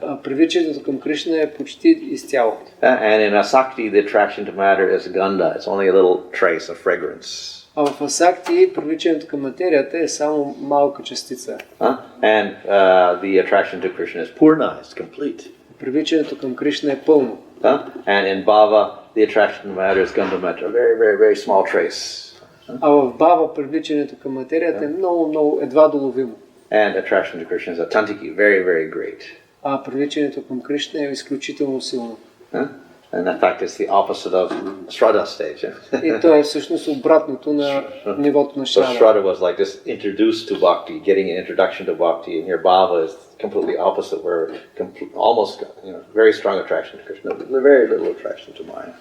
А привличането към Кришна е почти изцяло. And in asakti, the attraction to matter is gandha. It's only a little trace of fragrance. А в асакти привличането към материята е само малка частица. And the attraction to Krishna is purna, it's complete. Привличането към Кришна е пълно. And in bhava, the attraction to matter is gandhamatra, very, very, very small trace. А в бава привличането към материята е много, много едва доловимо. And attraction to Krishna is atantiki, very, very great. А привличането към Кришна е изключително силно. And in fact, it's the opposite of Shraddha stage. И то е всъщност обратното на нивото на So Шрада. Shraddha was like just introduced to bhakti, getting an introduction to bhakti, and here bhava is completely opposite, where almost very strong attraction to Krishna, very little attraction to Maya.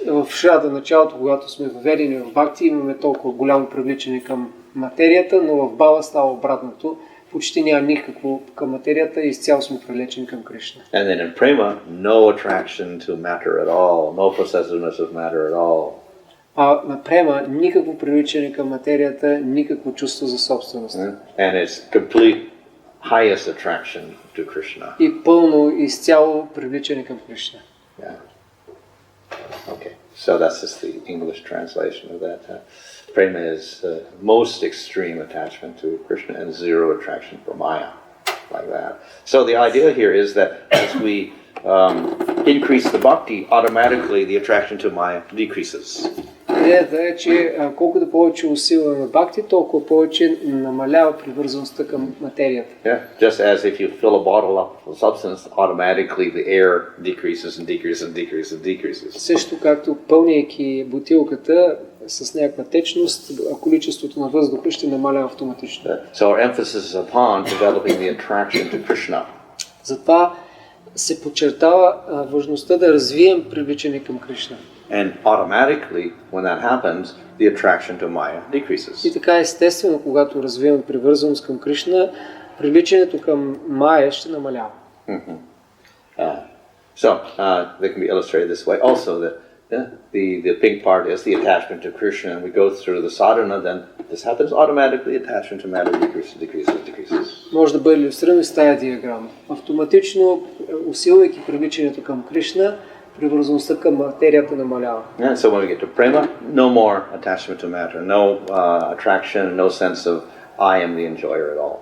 В Шрада началото, когато сме въведени в бхакти, имаме толкова голямо привличане към материята, но в бава става обратното. Почти няма никакво към материята и изцяло сме привлечени към Кришна. And then in prema, no attraction to matter at all, no possessiveness of matter at all. А на према никакво привличане към материята, никакво чувство за собственост. And it's complete highest attraction to Krishna. И пълно, изцяло привличане към Кришна. Yeah. Okay, so that's just the English translation of that. Prema is most extreme attachment to Krishna and zero attraction for Maya, like that. So the idea here is that as we increase the bhakti, automatically the attraction to Maya decreases. Идеята е, че колкото повече усилваме бхакти, толкова повече намалява привързаността към материята. Yeah, just as if you fill a bottle up with substance, automatically the air decreases and decreases and decreases and decreases. Също както пълняйки бутилката с някаква течност, количеството на въздуха ще намалява автоматично. So our emphasis is upon developing the attraction to Krishna. Затова се подчертава важността да развием привличане към Кришна. And automatically, when that happens, the attraction to Maya decreases. И така естествено, когато развиваме привързаност към Кришна, привличането към Майя ще намалява. So they can be illustrated this way. Also, that the pink part is the attachment to Krishna, and we go through the sadhana. Then this happens automatically. Attachment to matter decreases, decreases, decreases. Може да бъде иллюстрирано и с тая диаграма. Автоматично, усилвайки привличането към Кришна, привързаността към материята намалява. And so when we get to prema, no more attachment to matter, no attraction, no sense of I am the enjoyer at all.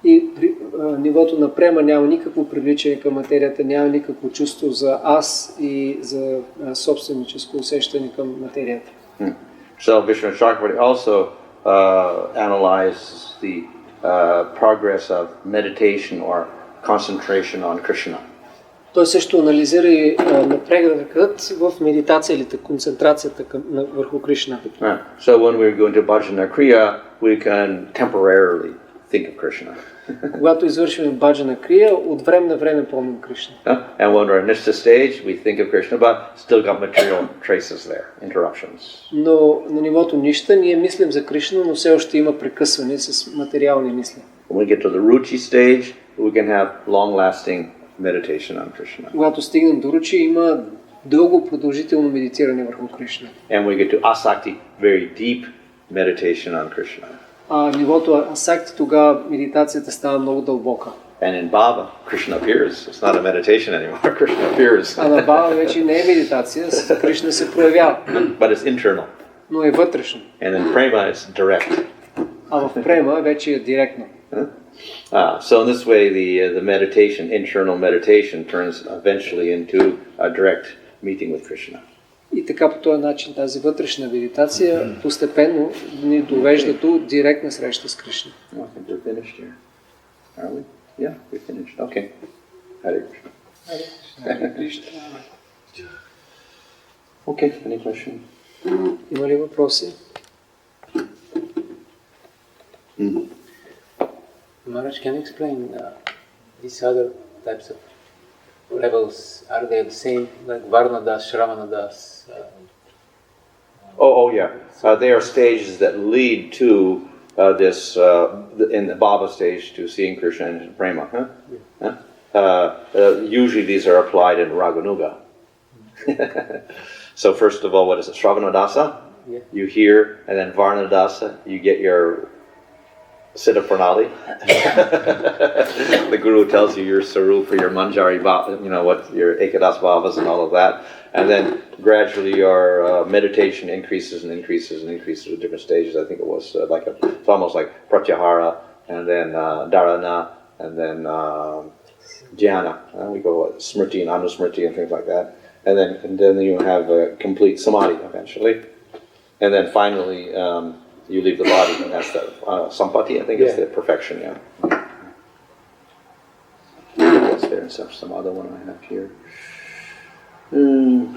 И при нивото на према няма никакво привличане към материята, няма никакво чувство за аз и за собственическо усещане към материята. So Vishnu Chakravarti also analyzes the progress of meditation or concentration on Krishna. Той също анализира и напрегът в медитация или концентрацията върху Кришна. So when we go into bhajana kriya, we can temporarily think of Krishna. Когато извършваме баджана крия, от време на време помним Кришна. And when we're in this stage, we think of Krishna, but still got material traces there, interruptions. Но на нивото нища ние мислим за Кришна, но все още има прекъсване с материални мисли. When we get to the ruchi stage, we can have long-lasting meditation on Krishna. Когато стигнем до ручи, има дълго продължително медитиране върху Кришна. And we get to asakti, very deep meditation on Krishna. А нивото асакти, тогава медитацията става много дълбока. And in Bhava, Krishna appears. It's not a meditation anymore. Krishna appears. А на Бава вече не е медитация, Кришна се проявява. But it's internal. Но е вътрешно. And in Prema, it's direct. А в према вече е директно. So in this way, the meditation, internal meditation, turns eventually into a direct meeting with Krishna. И така по този начин тази вътрешна медитация постепенно ни довежда до директна среща с Кришна. I think we're finished here. Are we? Yeah, we're finished. Okay. Hare Krishna. Hare Krishna. Okay, any question? Има ли въпроси? Maharaj, can you explain these other types of levels? Are they the same, like Varnadas, Shravanadas? Oh, yeah. They are stages that lead to this, in the Bhava stage, to seeing Krishna and Prema. Usually these are applied in Raganuga. So first of all, what is it? Shravanadasa? Yeah. You hear, and then Varnadasa, you get your Siddha Pranali. The Guru tells you your Sarup or your Manjari Bhava, what your Ekadas Bhavas and all of that. And then gradually your meditation increases and increases and increases with different stages. I think it was it's almost like Pratyahara, and then Dharana, and then Dhyana. We go Smriti and Anusmriti and things like that. And then you have a complete Samadhi eventually. And then finally, you leave the body, and that's the sampati, I think it's the perfection, yeah. What's there? Some other one I have here.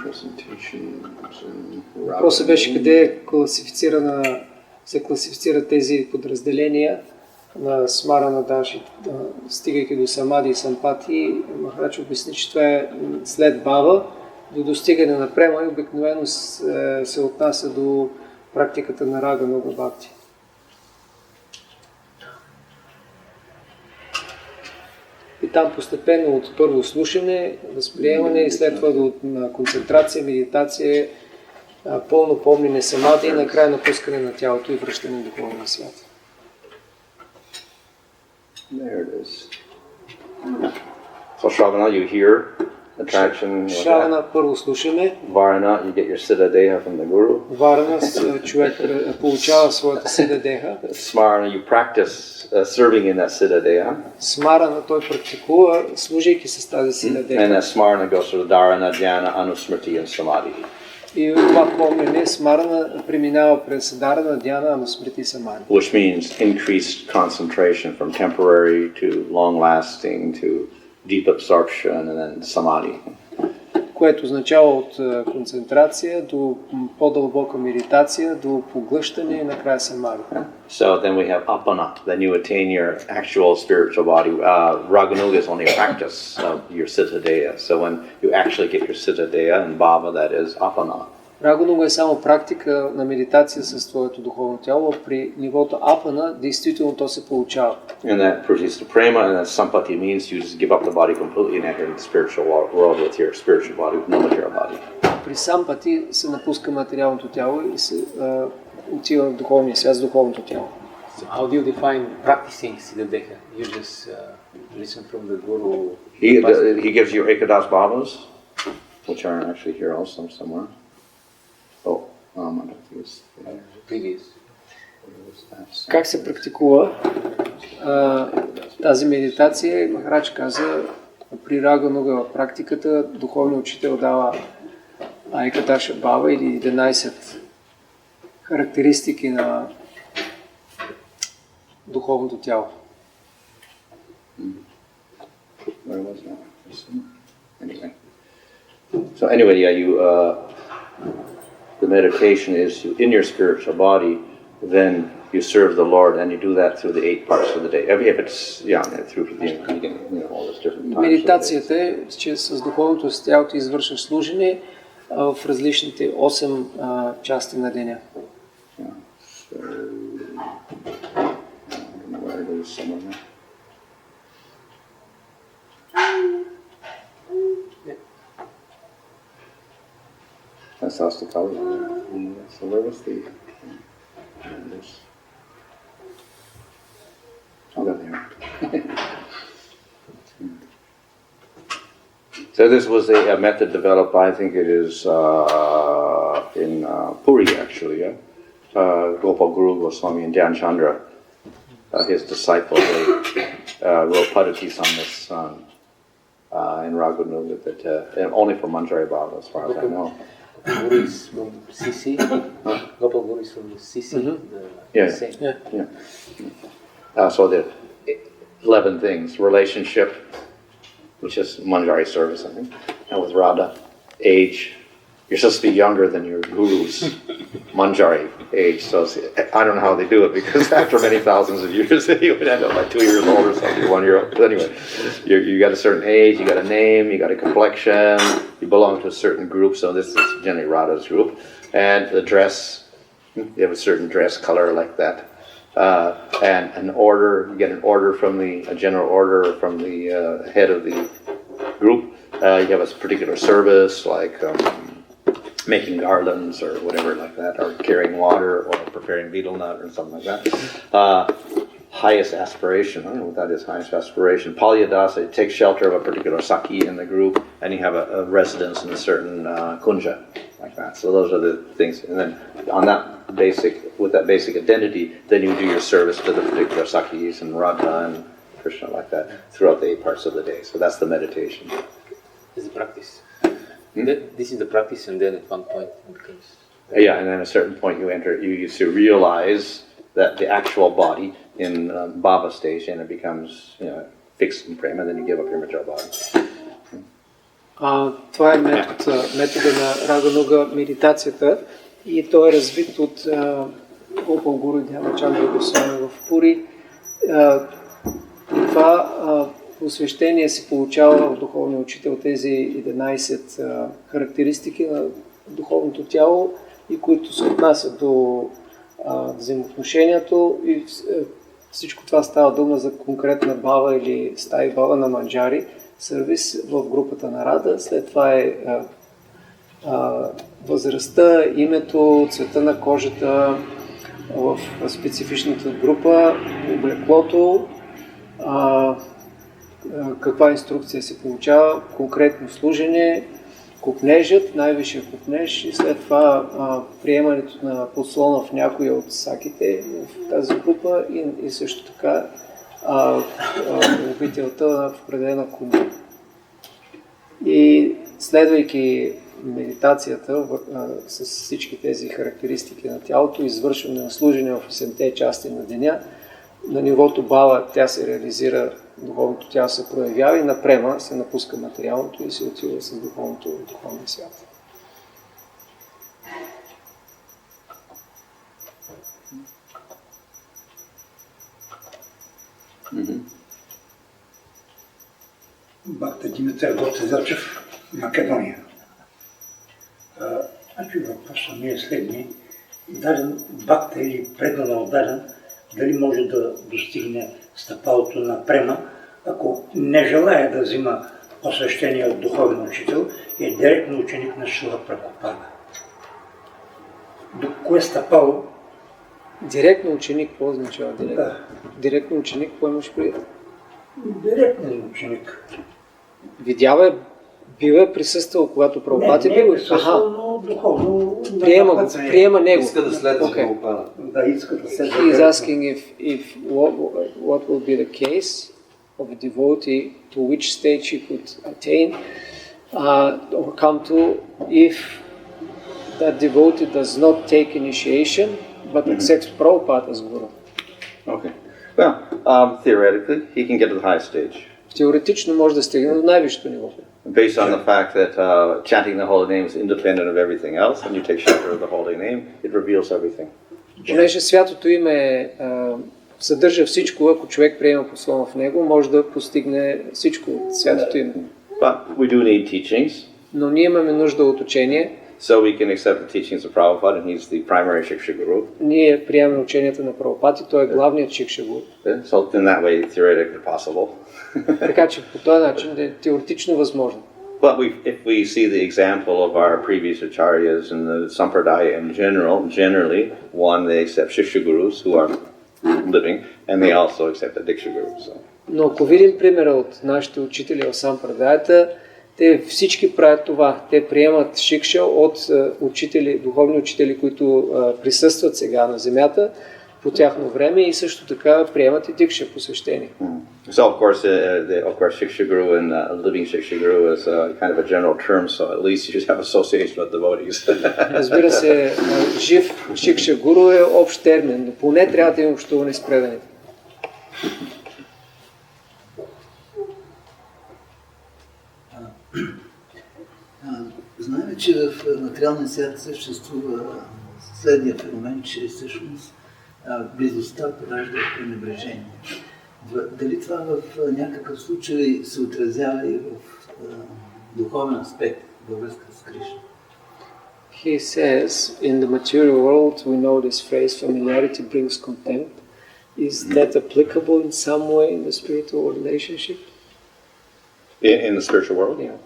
Presentation. Въпросът беше къде се класифицират тези подразделения на Смарана Даши, стигайки до Самади и Сампати. Махарадж обясни, че това е след Бава до достигане на Према и обикновено се отнася до практиката на Рага Нога Бхакти. И там постепенно от първо слушане, възприемане и след това до концентрация, медитация, пълно помнене самади и накрая напускане на тялото и връщане в духовния свят. There it is. So Shravana, you hear attraction. Шравана, първо слушане. Varana, you get your Siddha Deha from the Guru. Варана, човек получава своята Siddha Deha. Smarana, you practice serving in that Siddha Deha. Смарана, той практикува, служейки с тази Siddha Deha. And that Smarana goes to the Dharana, Dhyana, Anusmriti, and Samadhi. И това помнене, Смарана преминава през Дharana, Dhyana, Anusmriti и Samadhi. Which means increased concentration from temporary to long-lasting to deep absorption and then Samadhi. Което означава от концентрация до по-дълбока медитация, до поглъщане и накрая самади. So then we have apana, then you attain your actual spiritual body. Raganuga is only a practice of your Siddha Deha. So when you actually get your Siddha Deha and Bhava, that is apana. Рагунуга е само практика на медитация с твоето духовно тяло, при нивото апана действително то се получава. And that proceeds to prema, and that sampati means you just give up the body completely and enter the spiritual world with your spiritual body, with no material body. При сампати се напуска материалното тяло и се отива в духовния свят с духовното тяло. So how do you define practicing Siddha Deha? You just listen from the Guru. He gives you Ekadas Bhavas, which are actually here also somewhere. Previous. Как се практикува тази медитация? Махарадж каза, при Рагануга в практиката духовният учител дава Екаташа Бава или 11 характеристики на духовното тяло. Anyway. So anyway, yeah, the meditation is in your spiritual body, then you serve the Lord, and you do that through the 8 parts of the day. If it's through the all those different times. Медитацията е, че с духовното си тяло ти извършваш служене в различните 8 части на деня. That's Astakali. So where was the... Oh, there. So this was a method developed, I think it is in Puri actually, yeah? Gopal Guru Goswami and Dhyan Chandra, his disciple, they wrote Padatis on this in Raghunuga, that only for Manjari Baba as far as I know. Guru is from CC. Gopal Guru is from the CC. So the 11 things: relationship, which is Manjari service, I think, and with Radha, age. You're supposed to be younger than your guru's Manjari age. So I don't know how they do it, because after many thousands of years, you would end up like 2 years old or something, 1 year old. But anyway, you got a certain age, you got a name, you got a complexion, you belong to a certain group. So this is generally Radha's group, and the dress. You have a certain dress color like that, and an order. You get an order from a general order from the head of the group. You have a particular service like. Making garlands or whatever like that, or carrying water, or preparing betel nut or something like that. Highest aspiration, I don't know what that is, highest aspiration. Palyadasa, you take shelter of a particular Saki in the group, and you have a residence in a certain kunja, like that. So those are the things, and then with that basic identity, then you do your service to the particular Sakis and Radha and Krishna like that, throughout the 8 parts of the day. So that's the meditation. It's the practice. This is the practice, and then at one point it becomes... Yeah, and then at a certain point you used to realize that the actual body in Baba stage, and it becomes fixed in prema, and then you give up your material body. Това е метода на Рагануга медитацията, и той е развит от Гопал Гуру Дhyana Chandra Goswami в Пури. Това посвещение се получава от духовния учител, тези 11 характеристики на духовното тяло, и които се отнасят до взаимоотношението, и всичко това става дума за конкретна бава или стаи бава на Манджари сервис в групата на Рада. След това е възрастта, името, цвета на кожата в специфичната група, облеклото, каква инструкция се получава, конкретно служене, купнежът, най-висшия купнеж, и след това приемането на подслона в някоя от саките в тази група, и също така обителта в определена кума. И следвайки медитацията с всички тези характеристики на тялото, извършване на служене в 8-те части на деня, на нивото бава тя се реализира, духовното тяло се проявява, и на према се напуска материалното и се отива с духовното в духовния свят. Бакта Димитър Гоцезачев, Македония. Значи въпросът ми е следния. Даден бакта или преданал даден, дали може да достигне стъпалото на према, ако не желая да взима посвещение от духовен учител, е директно ученик на Шила Прабхупада. До кое стъпало? Директно ученик, какво означава директно? Да. Директно ученик, какво имаш предвид? Директен ученик. Видял е, бил е присъствал, когато Прабхупад е бил? Не е присъствал, но духовно... Приема него. Иска да следва Прабхупада. Да, иска да следва. He is asking if what will be the case of a devotee, to which stage he could attain or come to, if that devotee does not take initiation but accepts Prabhupada as Guru. Okay. Well, theoretically, he can get to the highest stage. Теоретично може да стигне до най-висшето ниво. based on the fact that chanting the holy name is independent of everything else, and you take shelter of the holy name, it reveals everything. Понеже святото име съдържа всичко, ако човек приема послона в него, може да постигне всичко от святото име. But we do need teachings. Но ние имаме нужда от учение. So we can accept the teachings of Prabhupada, and he's the primary Shiksha Guru. Ние приемаме ученията на Прабхупад и той е главният Шикша Гуру. So in that way, theoretically possible. Така че по този начин е теоретично възможно. But if we see the example of our previous acharyas and the sampradaya in generally, one, they accept Shiksha Gurus who are living, and they also accept the Diksha Gurus. So. Но ако видим примера от нашите учители в сампрадаята, те всички правят това. Те приемат шикша от учители, духовни учители, които присъстват сега на земята по тяхно време и също така приемат и дикша посвещение. So of course, Shiksha Guru and living Shiksha Guru is kind of a general term, so at least you should have association with devotees. Разбира се, жив Шикша Гуру е общ термин, но поне трябва да има общуване с преданите. Знаем, че в материалния свят съществува следния феномен, че всъщност близостта поражда пренебрежение. Дали това в някакъв случай се отразява и в духовен аспект във връзка с Кришна? He says, in the material world we know this phrase, familiarity brings contempt. Is that applicable in some way in the spiritual relationship? In the spiritual world? Yeah.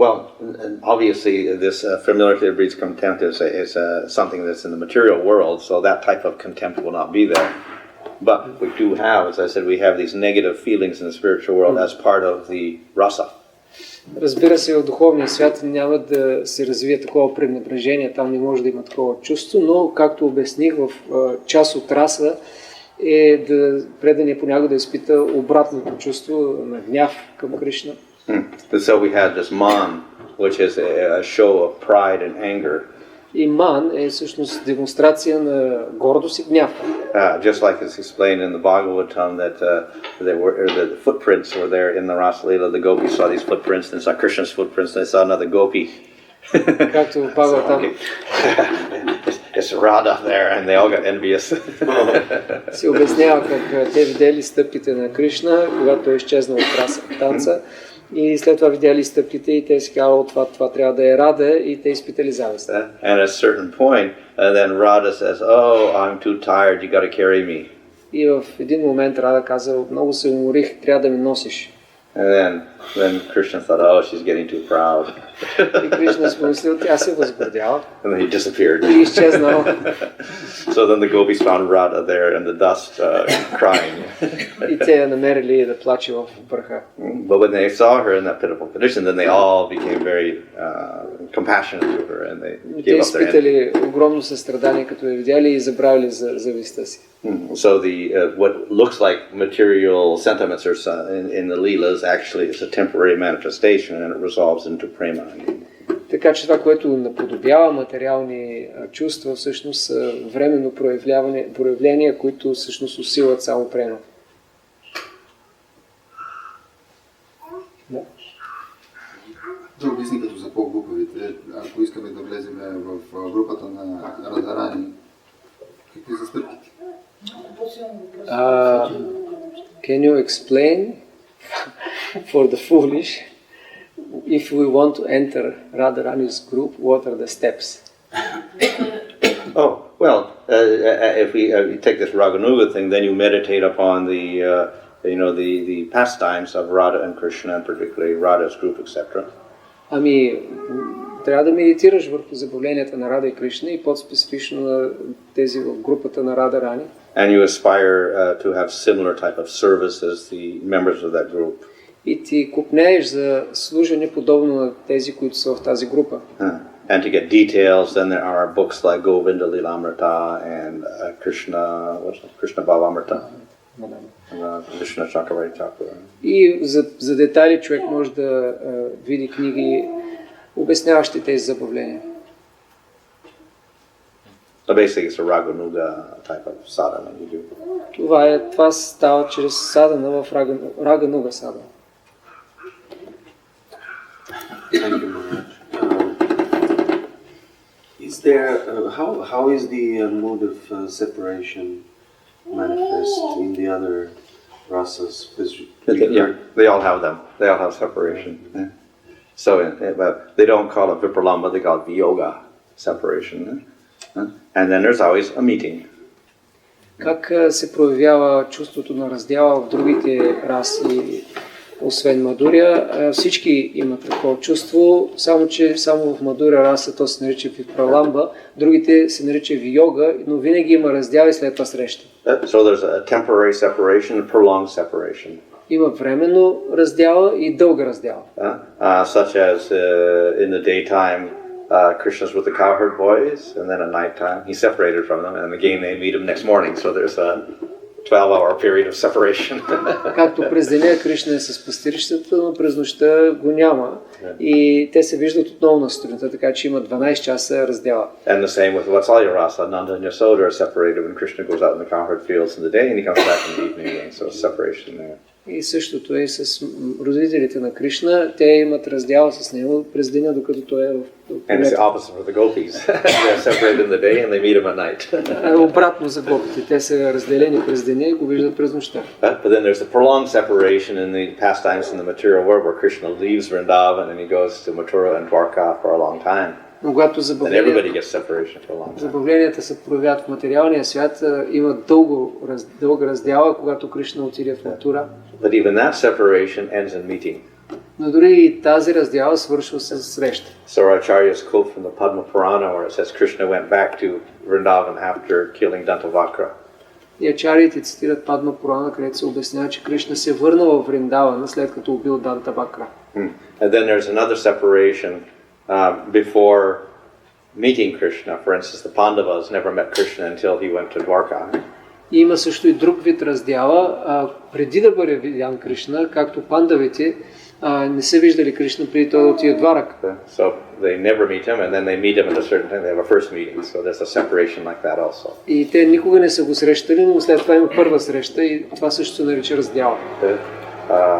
Well, obviously, this familiarity that breeds contempt is something that's in the material world, so that type of contempt will not be there. But we do have, as I said, we have these negative feelings in the spiritual world as part of the rasa. Разбира се, в духовния свят няма да се развие такова пренебрежение, там не може да има такова чувство, но, както обясних, в част от раса е да преданият понякога да изпита обратното чувство на гняв към Кришна. So we have this man, which is a show of pride and anger. И ман е всъщност демонстрация на гордост и гняв. Just like it's explained in the Bhagavatam that the footprints were there in the Rasa Leela. The gopis saw these footprints and saw Krishna's footprints, and they saw another gopi. Както в Бхагаватам. It's Radha there, and they all got envious. Се обяснява как те видели стъпките на Кришна, когато той изчезнал от раса танца. И след това видяли стъпките и те си казали, това трябва да е Рада и те изпитали завист. And at a certain point, then Radha says, "Oh, I'm too tired. You got to carry me." И в един момент Рада каза, много се уморих, трябва да ме носиш. And then Krishna thought, "Oh, she's getting too proud." И Кришна си помислил, тя се възгордява. And then he disappeared. И изчезнал. So then the gopis found Radha there in the dust, crying. И те я намерили да плаче в праха. But when they saw her in that pitiful condition, then they all became very compassionate to her, and they Те gave up their изпитали огромно състрадание, като я видяли и забравили за завистта си. So what looks like material sentiments in the Leelas actually is a temporary manifestation, and it resolves into prema. Така че това, което наподобява материални чувства, всъщност са временно проявления, които всъщност усилват само према. Да обясни като за по-глупавите, ако искаме да влезем в групата на Радарани, какви са стъпките? Can you explain for the foolish, if we want to enter Radharani's group, what are the steps? Oh, well, if we take this Raganuga thing, then you meditate upon the pastimes of Radha and Krishna, and particularly Radha's group, etc. Ами, трябва да медитираш върху забавленията на Рада и Кришна и по-специфично на тези в групата на Рада Рани. And you aspire to have similar type of service as the members of that group. И ти купнееш за служене подобно на тези, които са в тази група. And to get details, then there are books like Govinda Lilamrita and Krishna Bhavamrita. Krishna Chakravarti Chakra. И за детайли човек може да види книги, обясняващи тези забавления. So basically it's a Raganuga type of sadhana you do. Това става чрез садана в Рагануга садана. Thank you, Maharaj. Is there how is the mode of separation manifest in the other rasas? They all have them. They all have separation. Yeah. So, but they don't call it vipralamba. They call it viyoga separation. And then there's always a meeting. Как се проявява чувството на раздяла в другите раси, освен Мадуря? Всички имат такова чувство, само че само в Мадуря раса то се нарича Випраламба, другите се нарича Виога, но винаги има раздяла и след това среща. So there's a temporary separation, a prolonged separation. Има временно раздяла и дълга раздяла. Such as in the daytime, Krishna's with the cowherd boys, and then at nighttime he's separated from them, and again they meet him next morning. So there's a 12-hour period of separation. Както през деня Кришна е с пастирищата, но през нощта го няма. И те се виждат отново на сутринта, така че има 12 часа раздяла. And the same with Vatsalya Rasa. Nanda and Yasoda are separated when Krishna goes out in the cowherd fields in the day and he comes back in the evening again. So separation there. И същото е с родителите на Кришна. Те имат раздяла с него през деня, докато той е в And it's the opposite for the gopis. They're separated in the day and they meet him at night. Обратно за гопите. Те са разделени през деня и го виждат през нощта. But then there's the prolonged separation in the pastimes in the material world where Krishna leaves Vrindavan and he goes to Mathura and Dwarka for a long time. Но когато забавленията се проявяват в материалния свят, има дълга раздяла, когато Кришна отиде в Матура. But even that separation ends in meeting. Но дори и тази раздяла свършва с среща. So our Acharya's quote from the Padma Purana where it says Krishna went back to Vrindavan after killing Dantavakra. И ачариите цитират Падма Пурана, където се обяснява, че Кришна се върнал в Вриндавана след като убил Дантавакра. And then there's another separation before meeting Krishna. For instance, the Pandavas never met Krishna until he went to Dwarka. И има също и друг вид раздяла, преди да бъде видян Кришна, както пандавите не са виждали Кришна преди той да отиде в Дварака. So they never meet him and then they meet him at a certain time. They have a first meeting. So there's a separation like that also. И те никога не са го срещали, но след това има първа среща и това също се нарича раздяла.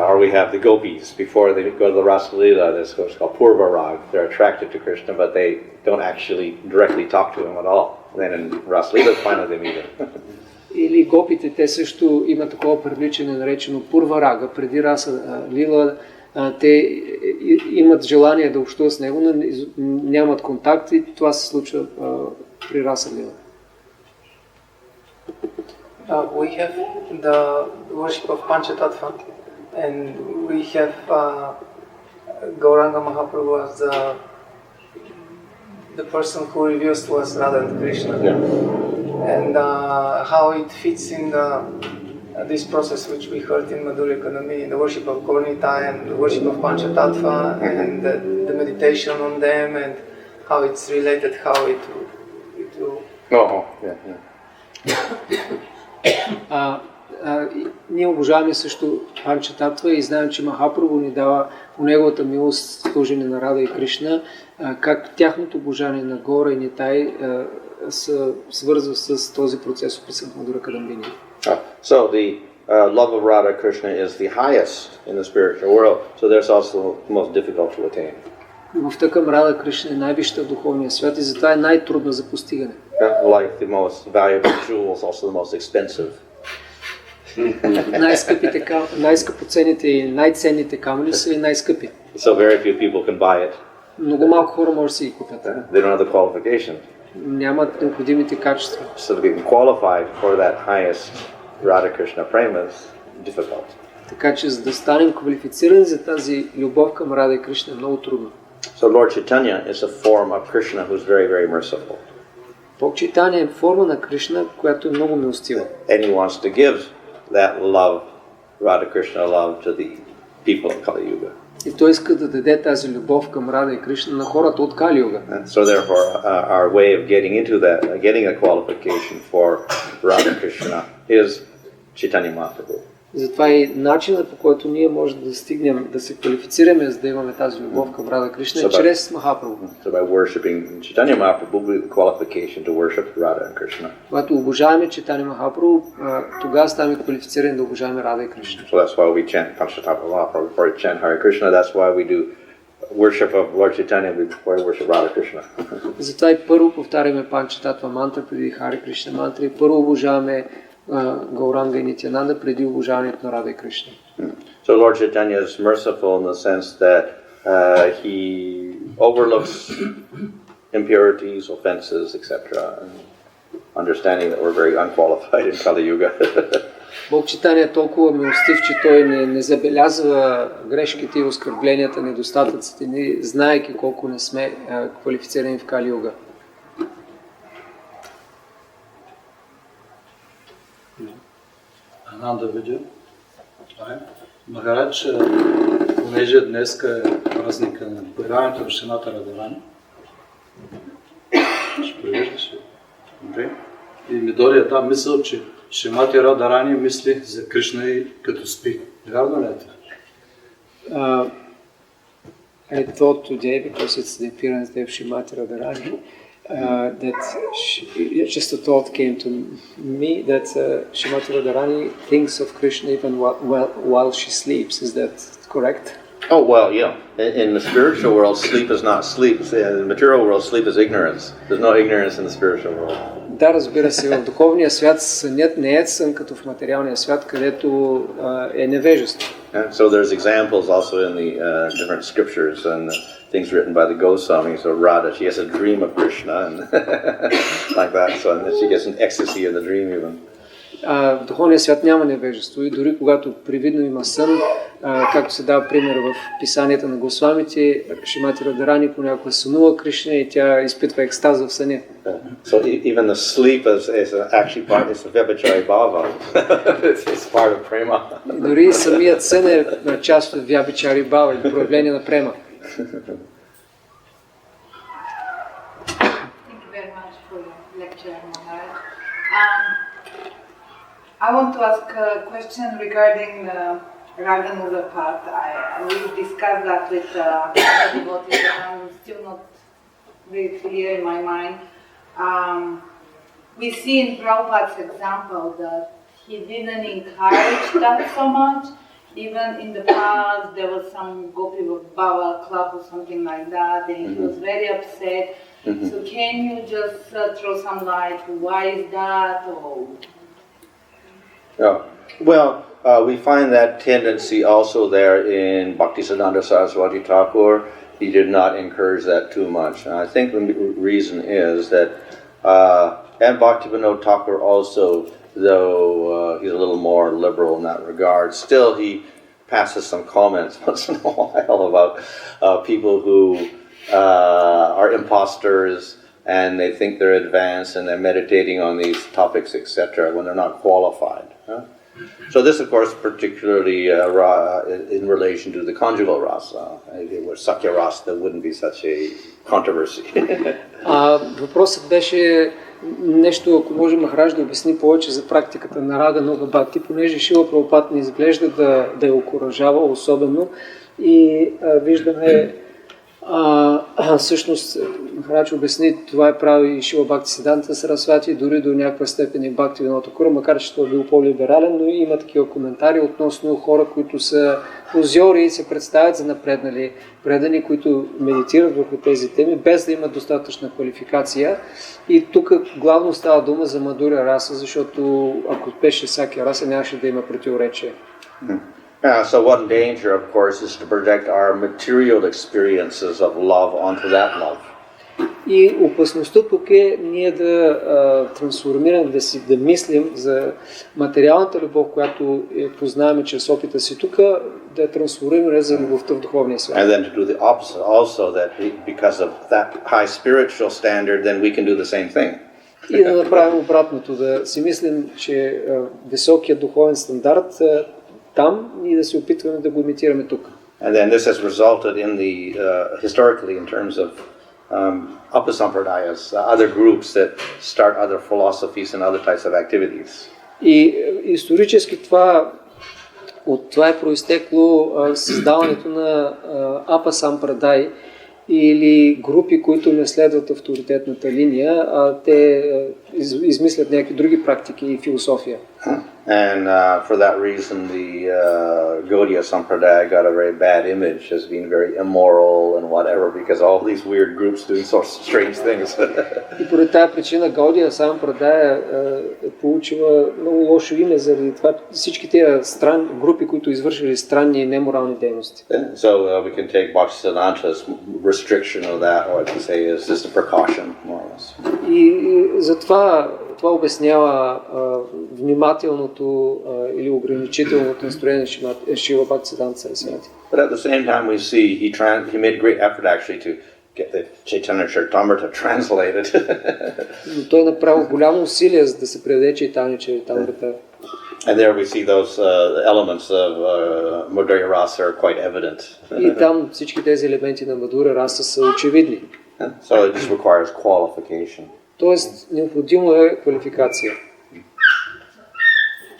Or we have the gopis before they go to the Rasa Leela. This goes called Purva Rag. They're attracted to Krishna, but they don't actually directly talk to him at all. And then in Rasa Leela, finally they meet him. Или гопите, те също имат такова привличане, наречено Пурва Рага. Преди Раса Лила, те имат желание да общуват с него, но нямат контакт и това се случва при Раса Лила. We have the worship of Panchatattva, and we have Gauranga Mahaprabhu as the person who reveals to us Radha and Krishna, and how it fits in this process which we heard in Madhurya Economy, the worship of Gaurnita and the worship of Panchatattva, and the meditation on them, and how it's related, how it will... Ние обожаваме също Панчататва и знаем, че Махапрабху ни дава по неговата милост служене на Рада и Кришна, как тяхното обожание на Гора и Нитай се свързва с този процес, описан в Мадура Кадамбини. So the love of Radha Krishna is the highest in the spiritual world, so there's also the most difficult to attain. Любовта към Рада Кришна е най-висшата в духовния свят и затова е най-трудна за постигане. Like the most valuable jewels, also the most expensive. Най-скъпоценните и най-ценните камъни са и най-скъпи. So very few people can buy it. Много малко хора може да си ги купят. They don't have the qualification. Нямат необходимите качества. So to be qualified for that highest Radha Krishna prema is difficult. Така че за да станем квалифицирани за тази любов към Рада и Кришна е много трудно. So Lord Chaitanya is a form of Krishna who's very, very merciful. Бог Чайтания е форма на Кришна, която е много милостива. And he wants to give that love, Radha Krishna love, to the people of Kali Yuga. И той иска да даде тази любов към Рада и Кришна на хората от Кали Юга. So therefore, our way of getting into that, getting a qualification for Radha Krishna is Chaitanya Mahaprabhu. Затова и начинът, по който ние можем да стигнем, да се квалифицираме, за да имаме тази любов към Рада Кришна, е чрез Махапрабху. So by worshipping Chaitanya Mahaprabhu, we have the qualification to worship Radha and Krishna. Когато обожаваме Чайтания Махапрабху, тогава ставаме квалифицирани да обожаваме Рада и Кришна. So that's why we chant Panchatattva Mahaprabhu, before we chant Hare Krishna. That's why we do worship of Lord Chaitanya before worship Radha Krishna. Затова и първо повтаряме Панчататва мантра преди Хари Кришна мантра и първо обожаваме Гауранга и Нитянанда преди обожаването на Рада и Кришна. So Lord Chaitanya is merciful in the sense that he overlooks impurities, offenses, etc., and understanding that we're very unqualified in Kali Yuga. Бог Чайтания е толкова милостив, че той не забелязва грешките и оскърбленията, недостатъците ни, знаейки колко не сме квалифицирани в Кали Юга. Ананда видео. Махарадж, понеже днес е празника на появяването в Шримати Радharani, ще превеждаш ли? И ми дойде тази мисъл, че Шримати Радharani мисли за Кришна и като спи. Вярно ли е това? I thought today, because it's the appearance day of Shrimati Radharani, that just a thought came to me that Shrimati Radharani thinks of Krishna even while she sleeps. Is that correct? Oh, well, yeah. In the spiritual world, sleep is not sleep. In the material world, sleep is ignorance. There's no ignorance in the spiritual world. Да, разбира се, в духовния свят сънят не е сън като в материалния свят, където е невежество. And so there's examples also in the different scriptures and things written by the Goswamis. So Radha, she has a dream of Krishna and like that. So and she gets an ecstasy in the dream even. В духовния свят няма невежество и дори когато привидно има сън, както се дава пример в писанията на Госвамите, Шримати Радharani понякога сънува Кришна и тя изпитва екстаз в съня. So even the sleep is actually part, it's a vyabhachari bhava. It's part of prema. Дори самият сън е част от вябичари бава или проявление на према. Thank you very much for your lecture, Maharaj. I want to ask a question regarding the Raganuga part. We discussed that with other devotees, but I'm still not very clear in my mind. We see in Prabhupada's example that he didn't encourage that so much. Even in the past, there was some Gopi Baba club or something like that, and he was very upset. So can you just throw some light? Why is that? Or Yeah. Well, we find that tendency also there in Bhaktisiddhanta Saraswati Thakur. He did not encourage that too much. And I think the reason is that, and Bhaktivinoda Thakur also, though he's a little more liberal in that regard, still he passes some comments once in a while about people who are imposters and they think they're advanced and they're meditating on these topics, etc., when they're not qualified. So this, of course, particularly in relation to the conjugal rasa. If it were sakya rasa, there wouldn't be such a controversy. Въпросът беше нещо, ако може Махарадж да обясни повече за практиката на Рага Нуга Бхакти, понеже Шила Прабхупад не изглежда да я окуражава особено и виждаме всъщност Махарадж обясни, това е прави и Шила Бхактисиддханта Сарасвати, дори до някаква степен и Бхактивинода Тхакур, макар че той е бил по-либерален, но има такива коментари относно хора, които са позори и се представят за напреднали предани, които медитират върху тези теми, без да имат достатъчна квалификация. И тук главно става дума за Мадуря раса, защото ако беше всяка раса, нямаше да има противоречие. So one danger, of course, is to project our material experiences of love onto that love. И опасността тук е ние да трансформираме, да мислим за материалната любов, която познаваме чрез опита си тук, да трансформираме за любовта в духовния свят. And then to do the opposite also, that because of that high spiritual standard, then we can do the same thing. И да направим обратното, да си мислим, че високият духовен стандарт там и да се опитваме да го имитираме тук. And then this has resulted in the historically in terms of Upasampradayas, other groups that start other philosophies and other types of activities. И исторически това е произтекло създаването на Апасампрадай или групи, които не следват авторитетната линия, а те измислят някакви други практики и философия. And for that reason, the Gaudiya Sampradaya got a very bad image as being very immoral and whatever, because all these weird groups doing sort of strange things. И поради тази причина Гаудия Сампрадая получила много лошо име заради това всички тези групи, които извършили странни и неморални дейности. So we can take Bhaktisiddhanta's restriction of that, or to say is just a precaution, more or less. И затова това обяснява внимателното или ограничителното настроение на Шрила Бхактисиddhanta Сарасвати. But at the same time, we see he made great effort actually to get the Chaitanya Charitamrita translated. Но той направи голямо усилие за да се преведе Chaitanya Charitamrita. And there we see those elements of Madhurya Rasa are quite evident. И там всички тези елементи на Мадура Раса са очевидни. So it just requires qualification. Тоест необходимо е квалификация.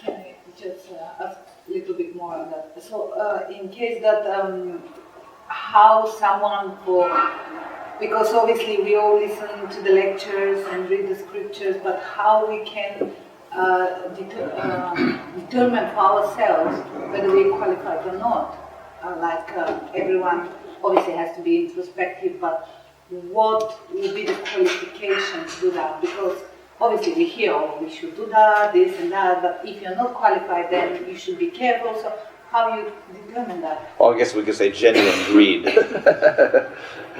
Can I just ask a little bit more on that? So, in case that how someone because obviously we all listen to the lectures and read the scriptures, but how we can determine for ourselves whether we qualified or not. Everyone obviously has to be introspective, but what will be the qualification to do that? Because obviously we hear, oh, we should do that, this and that, but if you're not qualified, then you should be careful. So how you determine that? Well, I guess we could say genuine greed.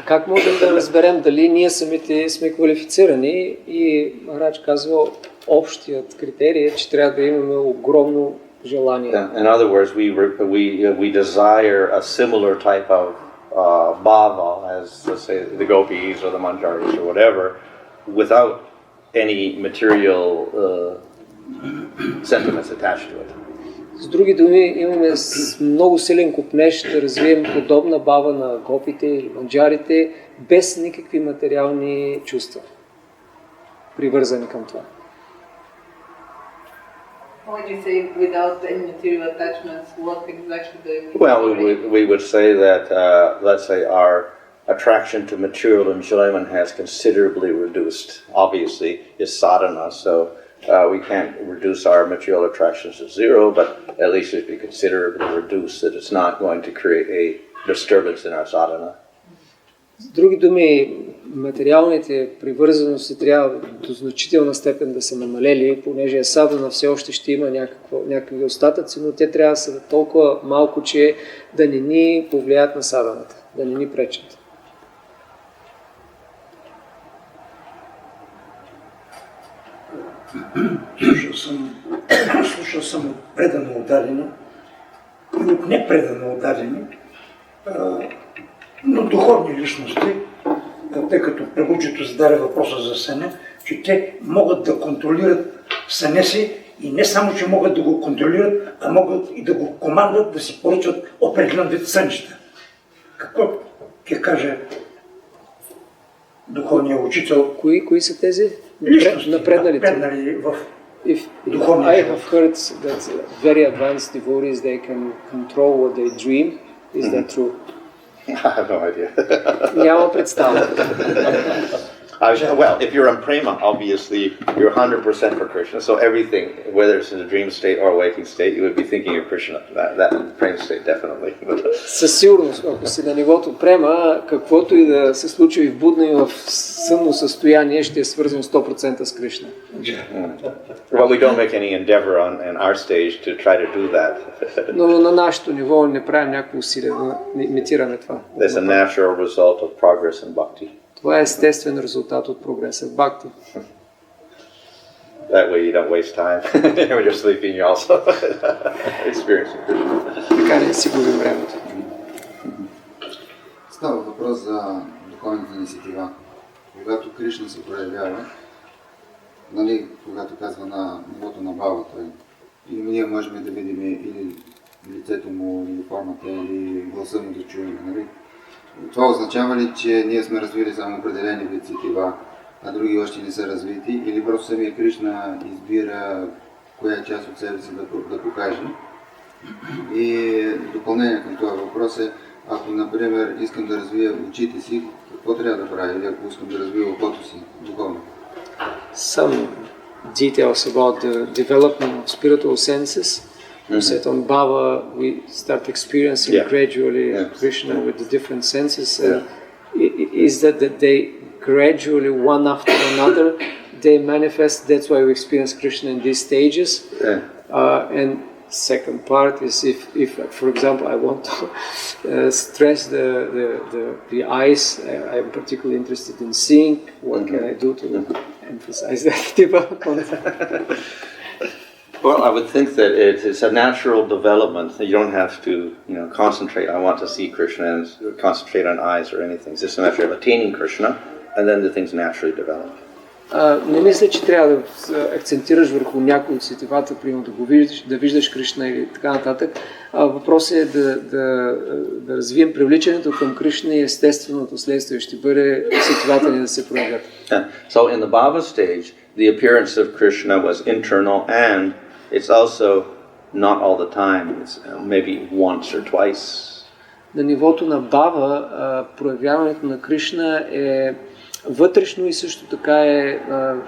Как можем да разберем дали ние самите сме квалифицирани? И Махарадж казва, общият критерий е, че трябва да имаме огромно желание. In other words, we desire a similar type of bhava as, let's say, the gopis or the manjaris or whatever, without any material sentiments attached to it. С други думи, имаме много силен купнеж да развием подобна бава на гопите или манджарите, без никакви материални чувства, привързани към това. When you say without any material attachments, what exactly do you mean? Well, we would say that, let's say, our attraction to material enjoyment has considerably reduced. Obviously, it's sadhana, so we can't reduce our material attractions to zero, but at least if we considerably reduce it, it's not going to create a disturbance in our sadhana. С други думи, материалните привързаности трябва до значителна степен да са намалели, понеже садана все още ще има някакви остатъци, но те трябва да са толкова малко, че да не ни повлият на саданата, да не ни пречат. Слушал съм от предано ударени и от непредано ударени, но духовни личности, тъй като преводчето зададе въпроса за съня, че те могат да контролират съня си и не само, че могат да го контролират, а могат и да го командат да си поръчат определен вид сънища. Какво ще каже духовният учител? Кои са тези? Личности, напреднали в I have heard that very advanced devotees, they can control what they dream. Is that true? I have no idea. Няма представа. Well, if you're in prema, obviously you're 100% for Krishna. So everything, whether it's in a dream state or a waking state, you would be thinking of Krishna. That prema state, definitely. Със сигурност, ако си на нивото према, каквото и да се случи в будно и в сънно състояние, ще е свързано 100% с Кришна. Well, we don't make any endeavor on our stage to try to do that. Но на нашето ниво не правим някакво усилие да имитираме това. There's a natural result of progress in bhakti. Това е естествен резултат от прогреса в бхакти. That way you don't waste time. When you're sleeping, you're also experiencing Krishna. Така не си губим времето. Става въпрос за духовните инициатива. Когато Кришна се проявява, нали, когато казва на нивото на баба, той, и ние можем да видим или лицето му, или формата, или гласа му да чуем. Нали? Това означава ли, че ние сме развили само определени вид сетива, а други още не са развити, или просто самия Кришна избира коя част от себе си да покаже? И допълнение към това въпрос е, ако, например, искам да развия очите си, какво трябва да правя? Или ако искам да развия окото си духовно? Some details about the development of spiritual senses. You said on Bhava we start experiencing gradually Krishna with the different senses. Is that they gradually, one after another, they manifest? That's why we experience Krishna in these stages. And second part is if for example, I want to stress the eyes. I'm particularly interested in seeing. What can I do to emphasize that development? Well, I would think that it's a natural development. You don't have to, concentrate. I want to see Krishna and concentrate on eyes or anything. It's just a matter of attaining Krishna, and then the things naturally develop. Не мисля, че трябва да акцентираш върху някои от сетивата, примерно да виждаш Кришна или така нататък. Въпросът е да развием привличането към Кришна и естественото следствие ще бъде сетивата ни да се проявят. So in the Bhava stage, the appearance of Krishna was internal, and it's also not all the time. It's maybe once or twice. На нивото на Бава проявяването на Кришна е вътрешно и също така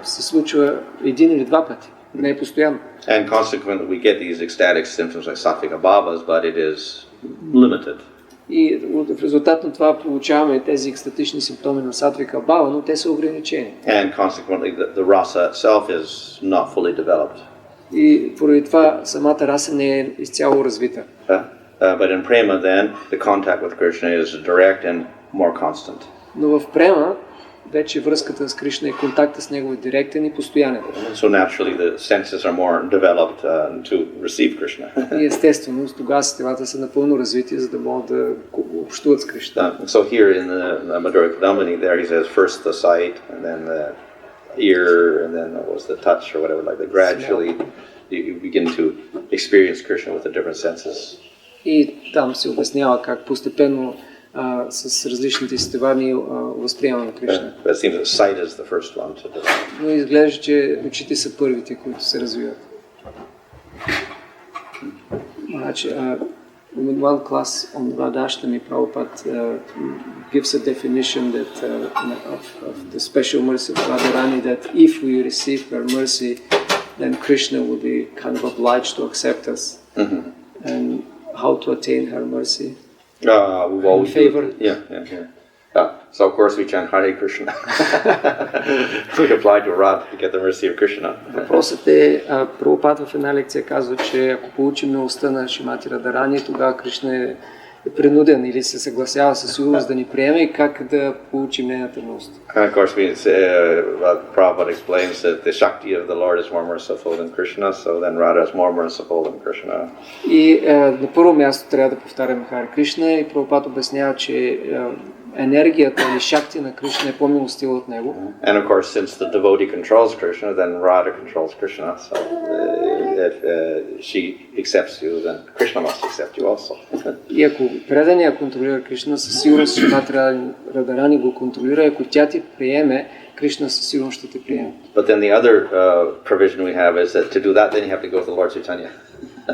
се случва един или два пъти, не е постоянно. And consequently we get these ecstatic symptoms like sattvic bhavas, but it is limited. И в резултат на това получаваме тези екстатични симптоми на сатвика бхава, но те са ограничени. And consequently the rasa itself is not fully developed. И поради това самата раса не е изцяло развита. But in prema then the contact with Krishna is direct and more constant. Но в према вече връзката с Кришна и контакта с него е директен и постоянен. So naturally the senses are more developed to receive Krishna. И естествено тогава сетивата са напълно развити, за да могат да общуват с Кришна. So here in the Madhurya Kadambini there he says first the sight and then the ear and then was the touch or whatever, like that gradually you begin to experience Krishna with the different senses. И там се обяснява как постепенно с различните сетива ни възприемаме Кришна. Но изглежда, че очите са първите, които се развиват. Значи, in one class on Radhashtami, Prabhupada gives a definition that of the special mercy of Radharani, that if we receive her mercy, then Krishna will be kind of obliged to accept us. And how to attain her mercy? We've always favor. So of course we chant Hare Krishna. We apply to Radha to get the mercy of Krishna. Въпросът е, Прабхупада в една лекция казва, че ако получим милостта на Шримати Радарани, тогава Кришна е принуден или се съгласява със сигурност да ни приеме и как да получим нейната милост. Of course, Prabhupada explains that the Shakti of the Lord is more merciful than Krishna, so then Radha is more merciful than Krishna. И на първо място трябва да повтаряме Харе Кришна и Прабхупада обяснява, че енергията или шакти на Кришна е по-милостива от него. And of course, since the devotee controls Krishna, then Radha controls Krishna. So if she accepts you, then Krishna must accept you also. И ако преданият контролира Кришна, със сигурност Шримати Радарани го контролира. Ако тя ти приеме, Кришна със сигурност ще те приеме. But then the other provision we have is that to do that, then you have to go to the Lord Chaitanya.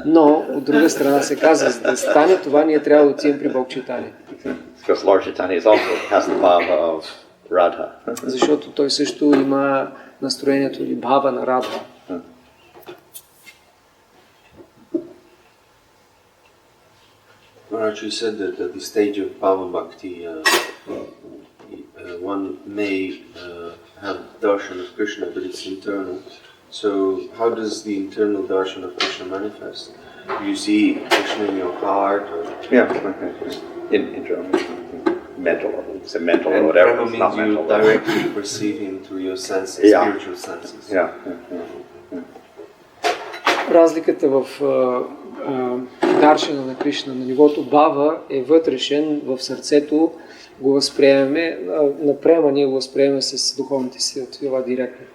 Но от друга страна се казва, за да стане това, ние трябва да отидем при Бог Чайтания. Because Lord Chaitanya also has the bhava of Radha. Защото той също има настроението или бхава на Радха. Maharaj, you said that at the stage of Bhava Bhakti, one may have darshan of Krishna, but it's internal. So how does the internal darshan of Krishna manifest? Do you see Krishna in your heart? Or? Internal, mental, it's a mental or whatever. Prema means you directly perceive him through your senses, spiritual senses. Разликата в даршана на Кришна на нивото бхава е вътрешен, в сърцето го възприемаме, на према ние го възприемаме с духовните си отвила директно.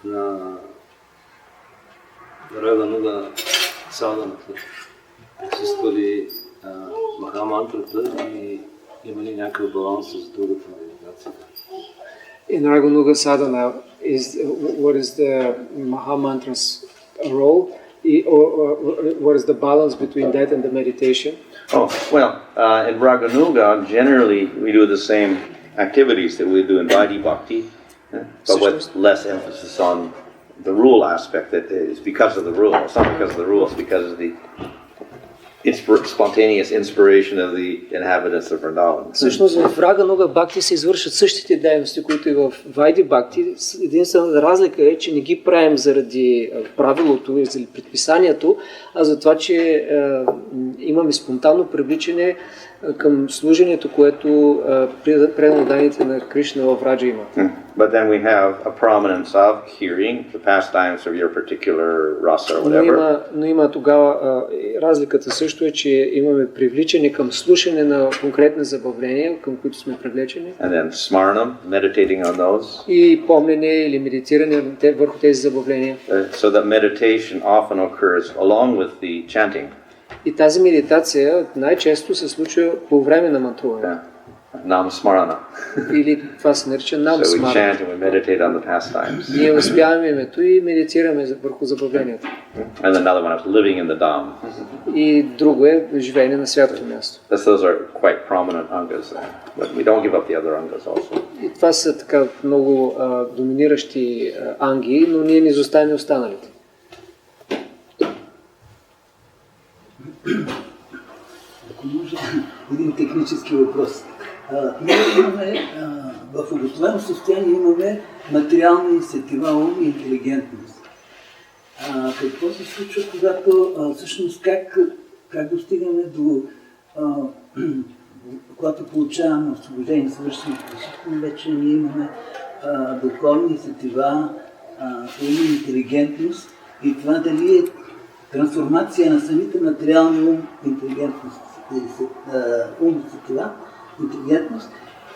На Рагануга саданата присъствали махамантрата и има ли някакъв баланс с другата медитация? In Raganuga sadhana, what is the Mahamantra's role? or what is the balance between that and the meditation? Oh, well, in Raganuga, generally we do the same activities that we do in Vaidhi Bhakti, but with less emphasis on the rule aspect, that is because of the rule. It's not because of the rule, it's because of the spontaneous inspiration of the inhabitants of Vrindavan. Всъщност в Рагануга Бхакти се извършват същите дейности, които и в Вайди Бхакти. Единствената разлика е, че не ги правим заради правилото или заради предписанието, а за това, че имаме спонтанно привличане към служението, което преданните на Кришна в Раджа имат. But then we have a prominence of hearing the pastimes of your particular rasa or whatever. Но има тогава разликата също е, че имаме привличане към слушане на конкретни забавления, към които сме привлечени. And then smaranam, meditating on those. И помнене или медитиране върху тези забавления. So that meditation often occurs along with the chanting. И тази медитация най-често се случва по време на мантруване. Nam smarana. Или това се нарича нам So we смарана. chant and we meditate on the pastimes. Ние възпяваме името и медитираме върху забавленията. And another one is living in the Dham. И друго е живеене на святото място. Those are quite prominent angas, but we don't give up the other angas also. И това са така много доминиращи анги, но ние не изоставяме останалите. Ако може, един технически въпрос. Ние имаме, в обособено състояние имаме материални сетива, ум и интелигентност. Какво се случва, когато всъщност как достигаме до когато получаваме освобождение, съвършено всичко, вече ние имаме духовни сетива, ум и интелигентност и това дали е трансформация на самите материални ум, интелигентност, ум, сетива, интелигентност,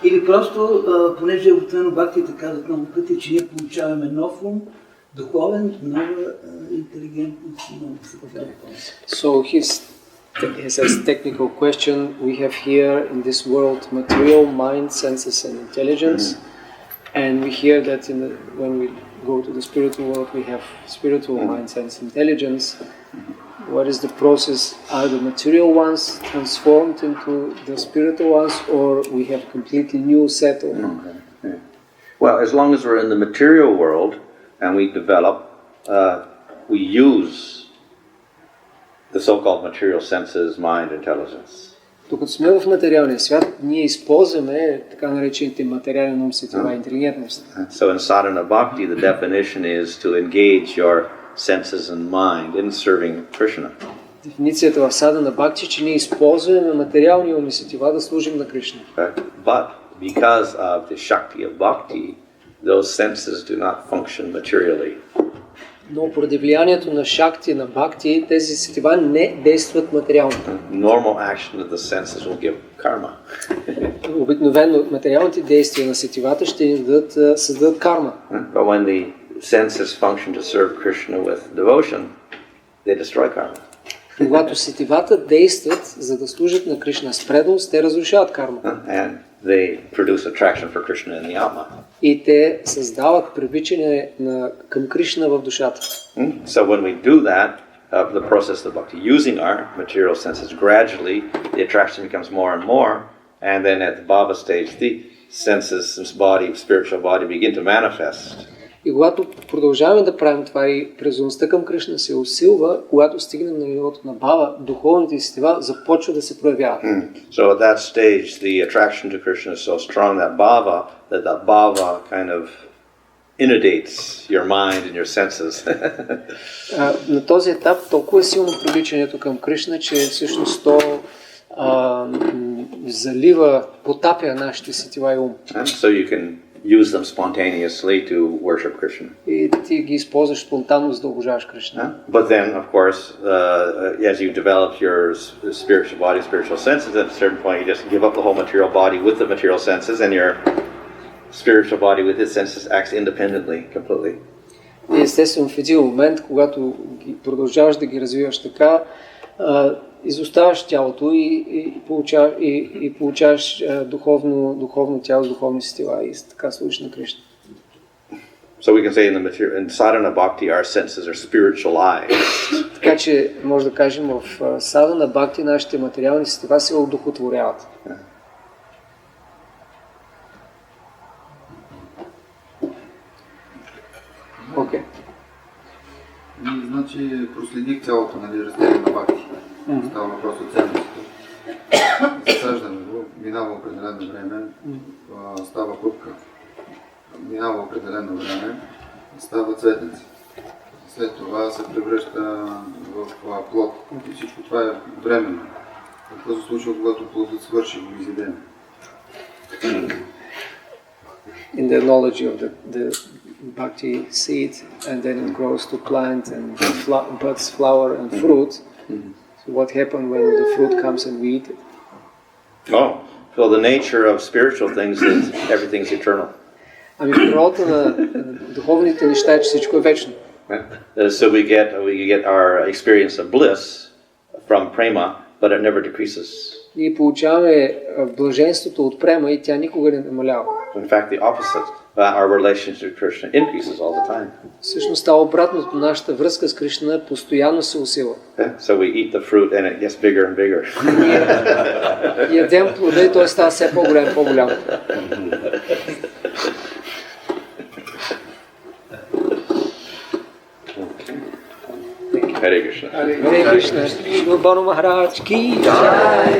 или просто, понеже обикновено бхактите казват много пъти, че ние получаваме нов ум, духовен, нова интелигентност и нова сетива. So he says technical question. We have here in this world material, mind, senses and intelligence. And we hear that when we go to the spiritual world, we have spiritual mind, sense, intelligence. What is the process? Are the material ones transformed into the spiritual ones, or we have completely new set of? Well, as long as we're in the material world and we develop, we use the so-called material senses, mind, intelligence. Докато сме в материалния свят, ние използваме така наречените материален ум, сетива и интелигентност. So in sadhana bhakti, the definition is to engage your senses and mind in serving Krishna. Дефиницията в садана бхакти, че ние използваме материалния ум и сетива да служим на Кришна. But because of the shakti of bhakti, those senses do not function materially. Но поради влиянието на шакти, на бхакти, тези сетива не действат материално. Normal action of the senses will give karma. Обикновено материалните действия на сетивата ще ни създадат карма. But when the senses function to serve Krishna with devotion, they destroy karma. Когато сетивата действат за да служат на Кришна с преданост, те разрушават карма. And they produce attraction for Krishna in the Atma. И те създават привличане към Кришна в душата. So when we do that, the process of bhakti, using our material senses, gradually the attraction becomes more and more, and then at the bhava stage, the senses, body, spiritual body begin to manifest. И когато продължаваме да правим това и презумността към Кришна се усилва, когато стигнем на нивото на бава, духовните сетива започват да се проявяват. So at that stage, the attraction to Krishna is so strong that bhava kind of inundates your mind and your senses. На този етап толкова е силно привличането към Кришна, че всъщност то залива, потапя нашите сетива и ум. So you can use them spontaneously to worship Krishna. И ти ги използваш спонтанно, за да обожаваш Кришна. But then, of course, as you develop your spiritual body, spiritual senses, at a certain point you just give up the whole material body with the material senses, and your spiritual body with its senses acts independently, completely. И естествено в един момент, когато продължаваш да ги развиваш така, изоставаш тялото и получаваш духовно тяло с духовни сетива и така служиш на Кришна. So we can say in sadhana bhakti, our senses are spiritualized. Така че може да кажем в садхана бхакти нашите материални сетива се одухотворяват. Окей. Значи проследих цялото разделение на бхакти. Става въпрос от ценностите. Засаждаме го, минава определено време, става хрупка. Минава определено време, става цветница. След това се превръща в плод. И всичко това е временно. Какво се случва, когато плодът свърши и го изядем? In the knowledge of the bhakti seed, and then it grows to plant and buds flower and fruit. So what happens when the fruit comes and we eat it? Oh, so the nature of spiritual things is everything's eternal. Ами природата на духовните неща е, че всичко е вечно. So we get our experience of bliss from prema, but it never decreases. Ние получаваме блаженството от према и тя никога не намалява. In fact, the opposite. Our relationship to Krishna increases all the time. Всъщност става обратното. Нашата връзка с Кришна постоянно се усилва. So we eat the fruit and it gets bigger and bigger. Ядем плода и той става все по-голям и по-голям. Hare Krishna. Hare Krishna. Shri Bhanu Maharaj ki jai.